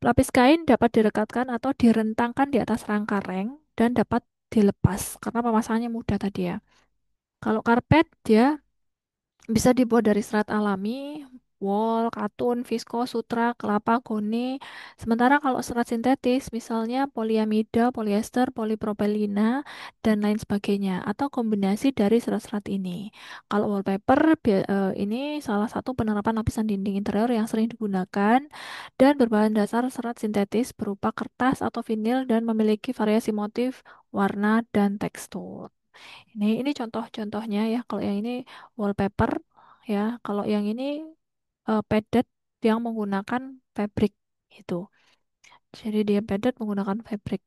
Pelapis kain dapat direkatkan atau direntangkan di atas rangka reng dan dapat dilepas karena pemasangannya mudah tadi ya. Kalau karpet dia bisa dibuat dari serat alami, wol, katun, viskos, sutra, kelapa, goni. Sementara kalau serat sintetis, misalnya poliamida, polyester, polipropilena, dan lain sebagainya, atau kombinasi dari serat-serat ini. Kalau wallpaper, ini salah satu penerapan lapisan dinding interior yang sering digunakan dan berbahan dasar serat sintetis berupa kertas atau vinil dan memiliki variasi motif, warna, dan tekstur. Ini contoh-contohnya ya. Kalau yang ini wallpaper ya, kalau yang ini padded yang menggunakan fabric itu. Jadi dia padded menggunakan fabric.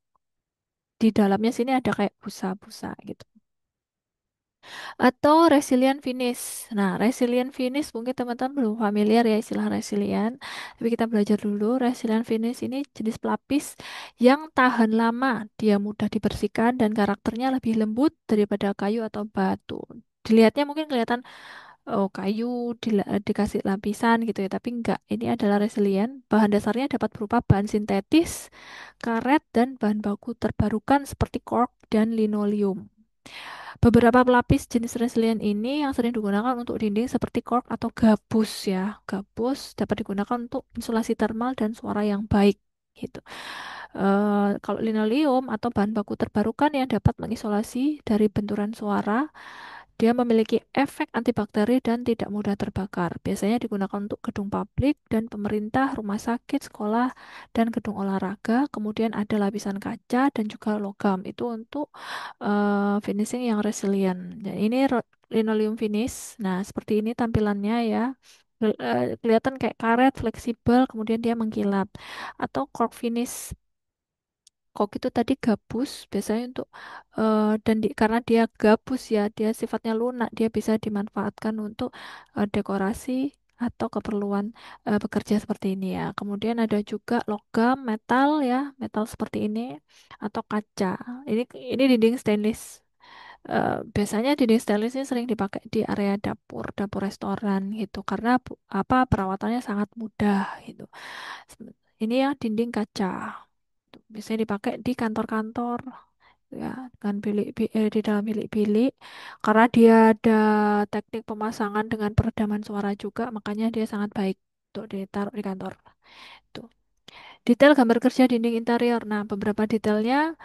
Di dalamnya sini ada kayak busa-busa gitu. Atau resilient finish. Nah, resilient finish mungkin teman-teman belum familiar ya istilah resilient. Tapi kita belajar dulu. Resilient finish ini jenis pelapis yang tahan lama. Dia mudah dibersihkan dan karakternya lebih lembut daripada kayu atau batu. Dilihatnya mungkin kelihatan oh kayu dikasih lapisan gitu ya, tapi enggak. Ini adalah resilient. Bahan dasarnya dapat berupa bahan sintetis, karet, dan bahan baku terbarukan seperti cork dan linoleum. Beberapa pelapis jenis resilient ini yang sering digunakan untuk dinding seperti cork atau gabus ya. Gabus dapat digunakan untuk insulasi thermal dan suara yang baik gitu. Kalau linoleum atau bahan baku terbarukan yang dapat mengisolasi dari benturan suara, dia memiliki efek antibakteri dan tidak mudah terbakar. Biasanya digunakan untuk gedung publik dan pemerintah, rumah sakit, sekolah, dan gedung olahraga. Kemudian ada lapisan kaca dan juga logam. Itu untuk finishing yang resilient. Dan ini linoleum finish. Nah, seperti ini tampilannya ya. Kelihatan kayak karet, fleksibel, kemudian dia mengkilap. Atau cork finish. Kok itu tadi gabus biasanya untuk karena dia gabus ya, dia sifatnya lunak, dia bisa dimanfaatkan untuk dekorasi atau keperluan bekerja seperti ini ya. Kemudian ada juga logam, metal ya, metal seperti ini atau kaca. Ini ini dinding stainless. Biasanya dinding stainless ini sering dipakai di area dapur, dapur restoran gitu karena apa perawatannya sangat mudah gitu. Ini ya dinding kaca. Biasanya dipakai di kantor-kantor ya dengan di dalam bilik-bilik karena dia ada teknik pemasangan dengan peredaman suara juga makanya dia sangat baik untuk ditaruh di kantor. Tuh. Detail gambar kerja dinding interior. Nah, beberapa detailnya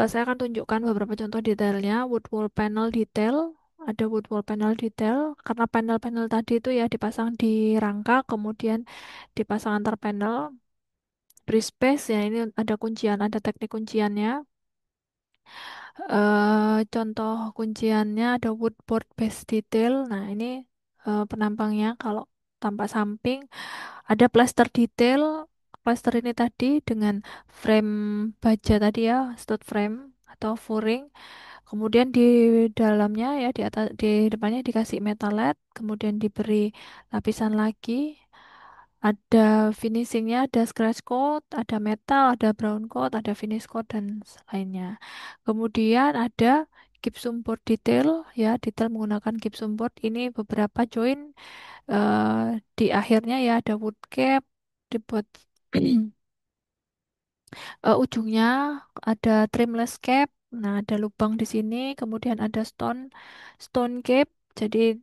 saya akan tunjukkan beberapa contoh detailnya. Wood wall panel detail. Ada wood wall panel detail karena panel-panel tadi itu ya dipasang di rangka kemudian dipasang antar panel. Space ya ini ada kuncian, ada teknik kunciannya. Contoh kunciannya ada woodboard base detail. Nah, ini penampangnya kalau tampak samping ada plaster detail. Plaster ini tadi dengan frame baja tadi ya, stud frame atau furing. Kemudian di dalamnya ya di atas di depannya dikasih metalet, kemudian diberi lapisan lagi. Ada finishingnya, ada scratch coat, ada metal, ada brown coat, ada finish coat dan lainnya. Kemudian ada gypsum board detail, ya detail menggunakan gypsum board. Ini beberapa join di akhirnya ya ada wood cap, dibuat ujungnya ada trimless cap. Nah, ada lubang di sini, kemudian ada stone cap. Jadi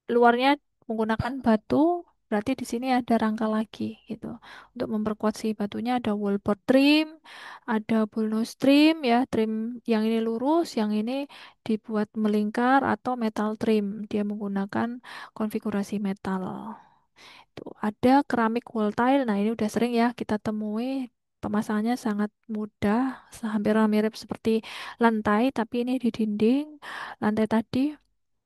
luarnya menggunakan batu, berarti di sini ada rangka lagi gitu. Untuk memperkuat si batunya ada wallboard trim, ada bullnose trim ya, trim yang ini lurus, yang ini dibuat melingkar atau metal trim. Dia menggunakan konfigurasi metal. Tuh, ada keramik wall tile. Nah, ini udah sering ya kita temui. Pemasangannya sangat mudah, hampir mirip seperti lantai, tapi ini di dinding. Lantai tadi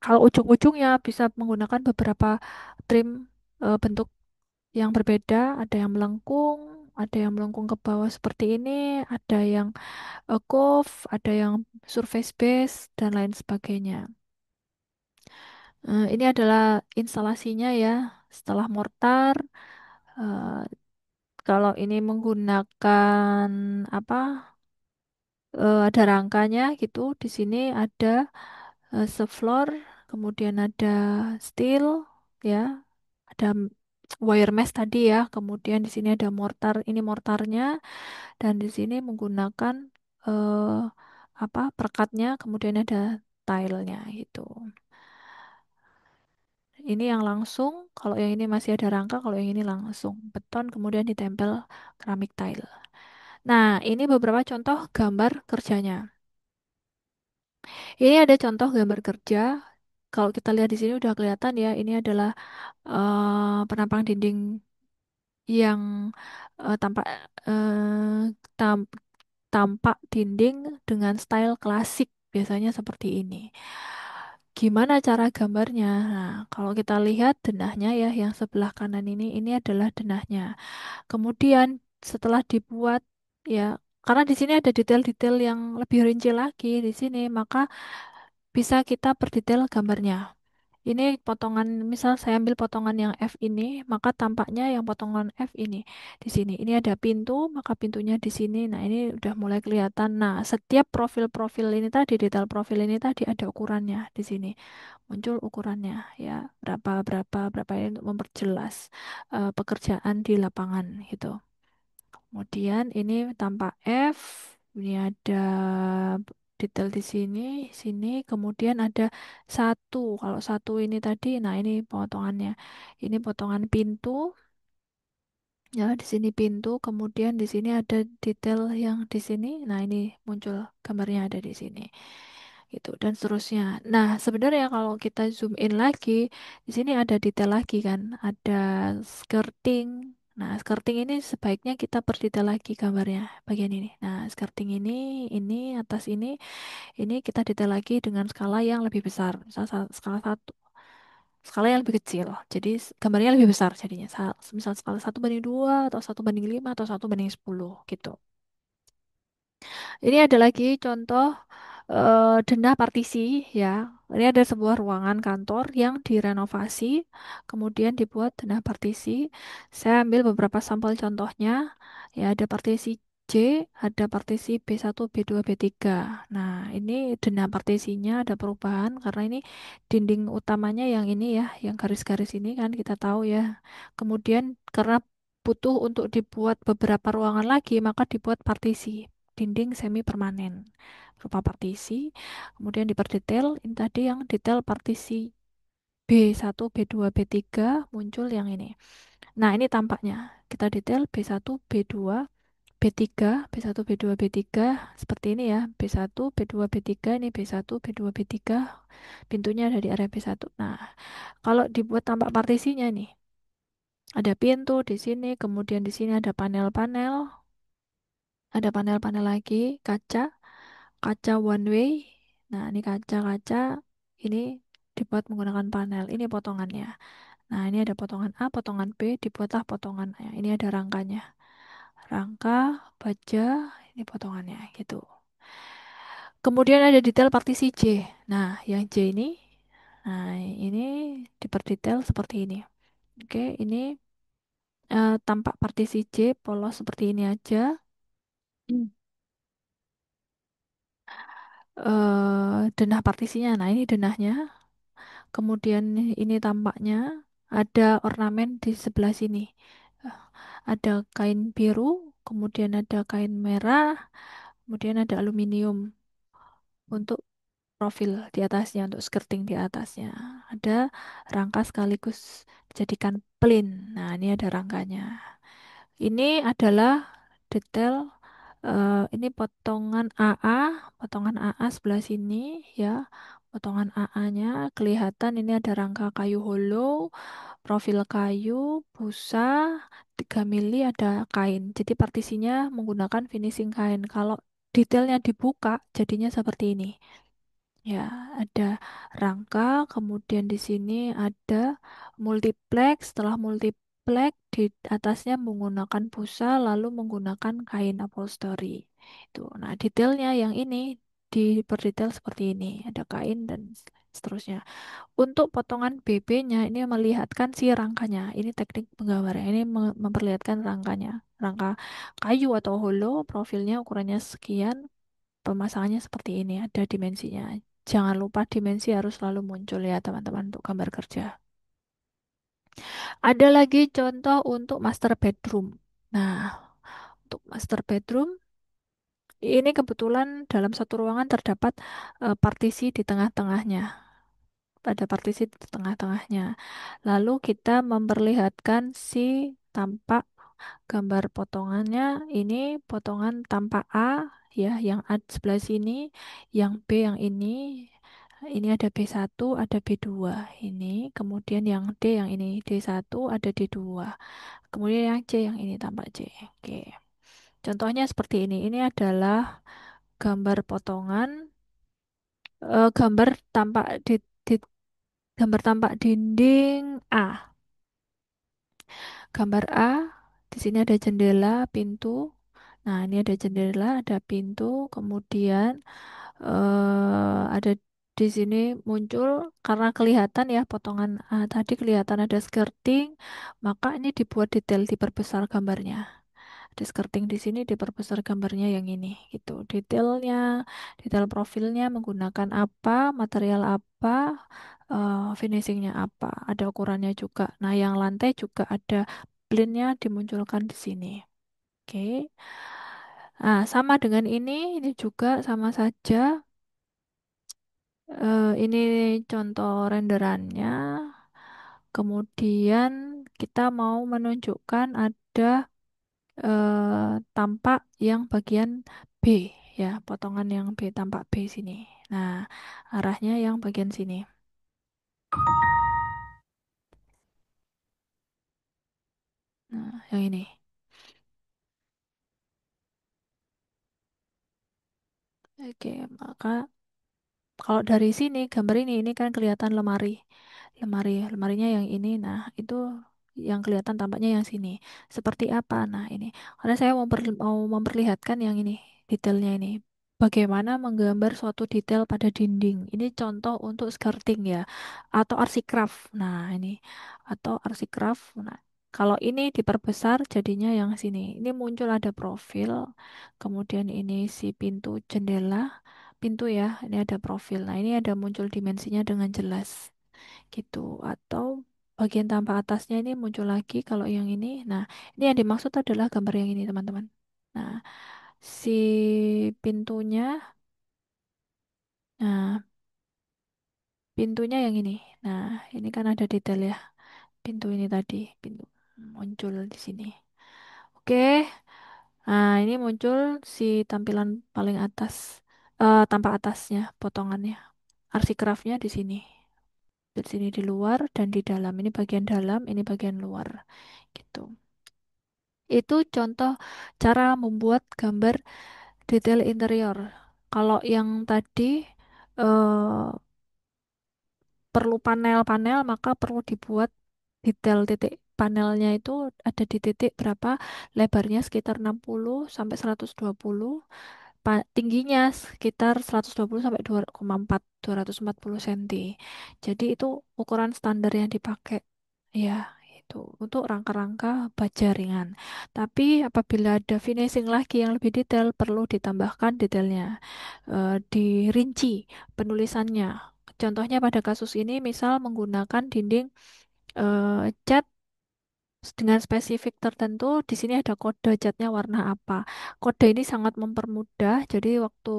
kalau ujung-ujungnya bisa menggunakan beberapa trim bentuk yang berbeda, ada yang melengkung ke bawah seperti ini, ada yang curve, ada yang surface base dan lain sebagainya. Ini adalah instalasinya ya. Setelah mortar, eh, kalau ini menggunakan apa? Ada rangkanya gitu. Di sini ada seflor, kemudian ada steel, ya, ada wire mesh tadi ya, kemudian di sini ada mortar, ini mortarnya, dan di sini menggunakan eh, perekatnya, kemudian ada tilenya gitu. Ini yang langsung, kalau yang ini masih ada rangka, kalau yang ini langsung. Beton kemudian ditempel keramik tile. Nah, ini beberapa contoh gambar kerjanya. Ini ada contoh gambar kerja. Kalau kita lihat di sini udah kelihatan ya, ini adalah penampang dinding yang tampak tam- tampak dinding dengan style klasik. Biasanya seperti ini. Gimana cara gambarnya? Nah, kalau kita lihat denahnya ya, yang sebelah kanan ini adalah denahnya. Kemudian setelah dibuat ya, karena di sini ada detail-detail yang lebih rinci lagi di sini, maka bisa kita perdetail gambarnya. Ini potongan, misal saya ambil potongan yang F ini, maka tampaknya yang potongan F ini di sini. Ini ada pintu, maka pintunya di sini. Nah, ini udah mulai kelihatan. Nah, setiap profil-profil ini tadi, detail profil ini tadi ada ukurannya di sini. Muncul ukurannya ya, berapa berapa berapa ini untuk memperjelas pekerjaan di lapangan gitu. Kemudian ini tampak F, ini ada detail di sini, sini, kemudian ada satu. Kalau satu ini tadi, nah ini potongannya. Ini potongan pintu, ya di sini pintu, kemudian di sini ada detail yang di sini. Nah ini muncul gambarnya ada di sini gitu dan seterusnya. Nah, sebenarnya kalau kita zoom in lagi, di sini ada detail lagi kan, ada skirting. Nah, skirting ini sebaiknya kita perdetail lagi gambarnya bagian ini. Nah, skirting ini atas ini kita detail lagi dengan skala yang lebih besar, misal skala satu. Skala yang lebih kecil, jadi gambarnya lebih besar jadinya. Misal skala 1:2 atau 1:5 atau 1:10 gitu. Ini ada lagi contoh denah partisi ya. Ini ada sebuah ruangan kantor yang direnovasi, kemudian dibuat denah partisi. Saya ambil beberapa sampel contohnya. Ya, ada partisi C, ada partisi B1, B2, B3. Nah, ini denah partisinya ada perubahan karena ini dinding utamanya yang ini ya, yang garis-garis ini kan kita tahu ya. Kemudian karena butuh untuk dibuat beberapa ruangan lagi, maka dibuat partisi dinding semi permanen berupa partisi, kemudian diperdetail. Ini tadi yang detail partisi B1, B2, B3 muncul yang ini. Nah, ini tampaknya. Kita detail B1, B2, B3, B1, B2, B3 seperti ini ya. B1, B2, B3, ini B1, B2, B3. Pintunya ada di area B1. Nah, kalau dibuat tampak partisinya nih, ada pintu di sini, kemudian di sini ada panel-panel, ada panel-panel lagi, kaca, kaca one way. Nah, ini kaca-kaca ini dibuat menggunakan panel. Ini potongannya. Nah, ini ada potongan A, potongan B, dibuatlah potongan A. Ini ada rangkanya. Rangka, baja, ini potongannya gitu. Kemudian ada detail partisi J. Nah, yang J ini diperdetail seperti ini. Oke, ini tampak partisi J polos seperti ini aja. Hmm. Denah partisinya. Nah, ini denahnya. Kemudian ini tampaknya ada ornamen di sebelah sini. Eh, Ada kain biru, kemudian ada kain merah, kemudian ada aluminium untuk profil di atasnya, untuk skirting di atasnya. Ada rangka sekaligus dijadikan plain. Nah, ini ada rangkanya. Ini adalah detail ini potongan AA sebelah sini ya. Potongan AA-nya kelihatan ini ada rangka kayu hollow, profil kayu, busa, 3 mili ada kain. Jadi partisinya menggunakan finishing kain. Kalau detailnya dibuka jadinya seperti ini. Ya, ada rangka, kemudian di sini ada multiplex. Setelah multiplex di atasnya menggunakan busa, lalu menggunakan kain upholstery. Itu. Nah, detailnya yang ini diperdetail seperti ini. Ada kain dan seterusnya. Untuk potongan BB-nya ini melihatkan si rangkanya. Ini teknik penggambaran. Ini memperlihatkan rangkanya. Rangka kayu atau hollow, profilnya ukurannya sekian, pemasangannya seperti ini, ada dimensinya. Jangan lupa dimensi harus selalu muncul ya teman-teman untuk gambar kerja. Ada lagi contoh untuk master bedroom. Nah, untuk master bedroom, ini kebetulan dalam satu ruangan terdapat partisi di tengah-tengahnya. ada partisi di tengah-tengahnya. Lalu kita memperlihatkan si tampak gambar potongannya ini potongan tampak A ya yang A sebelah sini, yang B yang ini ada B1, ada B2 ini, kemudian yang D yang ini D1 ada D2. Kemudian yang C yang ini tampak C. Oke. Contohnya seperti ini. Ini adalah gambar potongan gambar tampak gambar tampak dinding A. Gambar A, di sini ada jendela, pintu. Nah, ini ada jendela, ada pintu, kemudian ada di sini muncul karena kelihatan ya potongan A tadi kelihatan ada skirting, maka ini dibuat detail diperbesar gambarnya. Ada skirting di sini diperbesar gambarnya yang ini gitu. Detailnya, detail profilnya menggunakan apa, material apa, finishingnya apa, ada ukurannya juga. Nah, yang lantai juga ada plainnya dimunculkan di sini. Oke. Nah, sama dengan ini juga sama saja. Ini contoh renderannya. Kemudian kita mau menunjukkan ada tampak yang bagian B ya, potongan yang B tampak B sini. Nah, arahnya yang bagian sini. Nah, yang ini. Oke, maka kalau dari sini gambar ini kan kelihatan lemari. Lemarinya yang ini. Nah, itu yang kelihatan tampaknya yang sini. Seperti apa? Nah, ini. Karena saya mau memperlihatkan yang ini, detailnya ini. Bagaimana menggambar suatu detail pada dinding. Ini contoh untuk skirting ya, atau arsikraf. Nah, ini atau arsikraf. Nah, kalau ini diperbesar jadinya yang sini. Ini muncul ada profil, kemudian ini si pintu jendela pintu ya, ini ada profil. Nah, ini ada muncul dimensinya dengan jelas gitu. Atau bagian tampak atasnya ini muncul lagi kalau yang ini. Nah, ini yang dimaksud adalah gambar yang ini, teman-teman. Nah, si pintunya, nah, pintunya yang ini. Nah, ini kan ada detail ya. Pintu ini tadi, pintu muncul di sini. Oke. Nah, ini muncul si tampilan paling atas, tampak atasnya, potongannya. Arsikrafnya di sini. Di sini di luar dan di dalam. Ini bagian dalam, ini bagian luar. Gitu. Itu contoh cara membuat gambar detail interior. Kalau yang tadi eh, perlu panel-panel, maka perlu dibuat detail titik panelnya itu ada di titik berapa, lebarnya sekitar 60 sampai 120, tingginya sekitar 120 sampai 2,4 240 cm. Jadi itu ukuran standar yang dipakai. Ya, itu untuk rangka-rangka baja ringan. Tapi apabila ada finishing lagi yang lebih detail, perlu ditambahkan detailnya, dirinci penulisannya. Contohnya pada kasus ini, misal menggunakan dinding cat dengan spesifik tertentu, di sini ada kode catnya warna apa. Kode ini sangat mempermudah, jadi waktu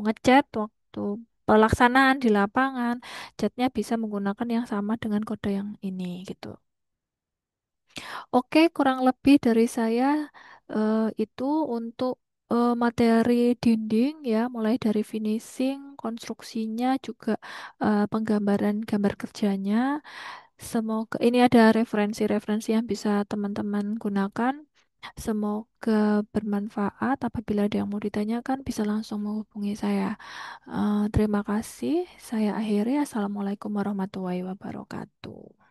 ngecat, waktu pelaksanaan di lapangan, catnya bisa menggunakan yang sama dengan kode yang ini gitu. Oke, kurang lebih dari saya itu untuk materi dinding ya, mulai dari finishing, konstruksinya juga penggambaran gambar kerjanya. Semoga ini ada referensi-referensi yang bisa teman-teman gunakan. Semoga bermanfaat. Apabila ada yang mau ditanyakan, bisa langsung menghubungi saya. Terima kasih. Saya akhiri. Assalamualaikum warahmatullahi wabarakatuh.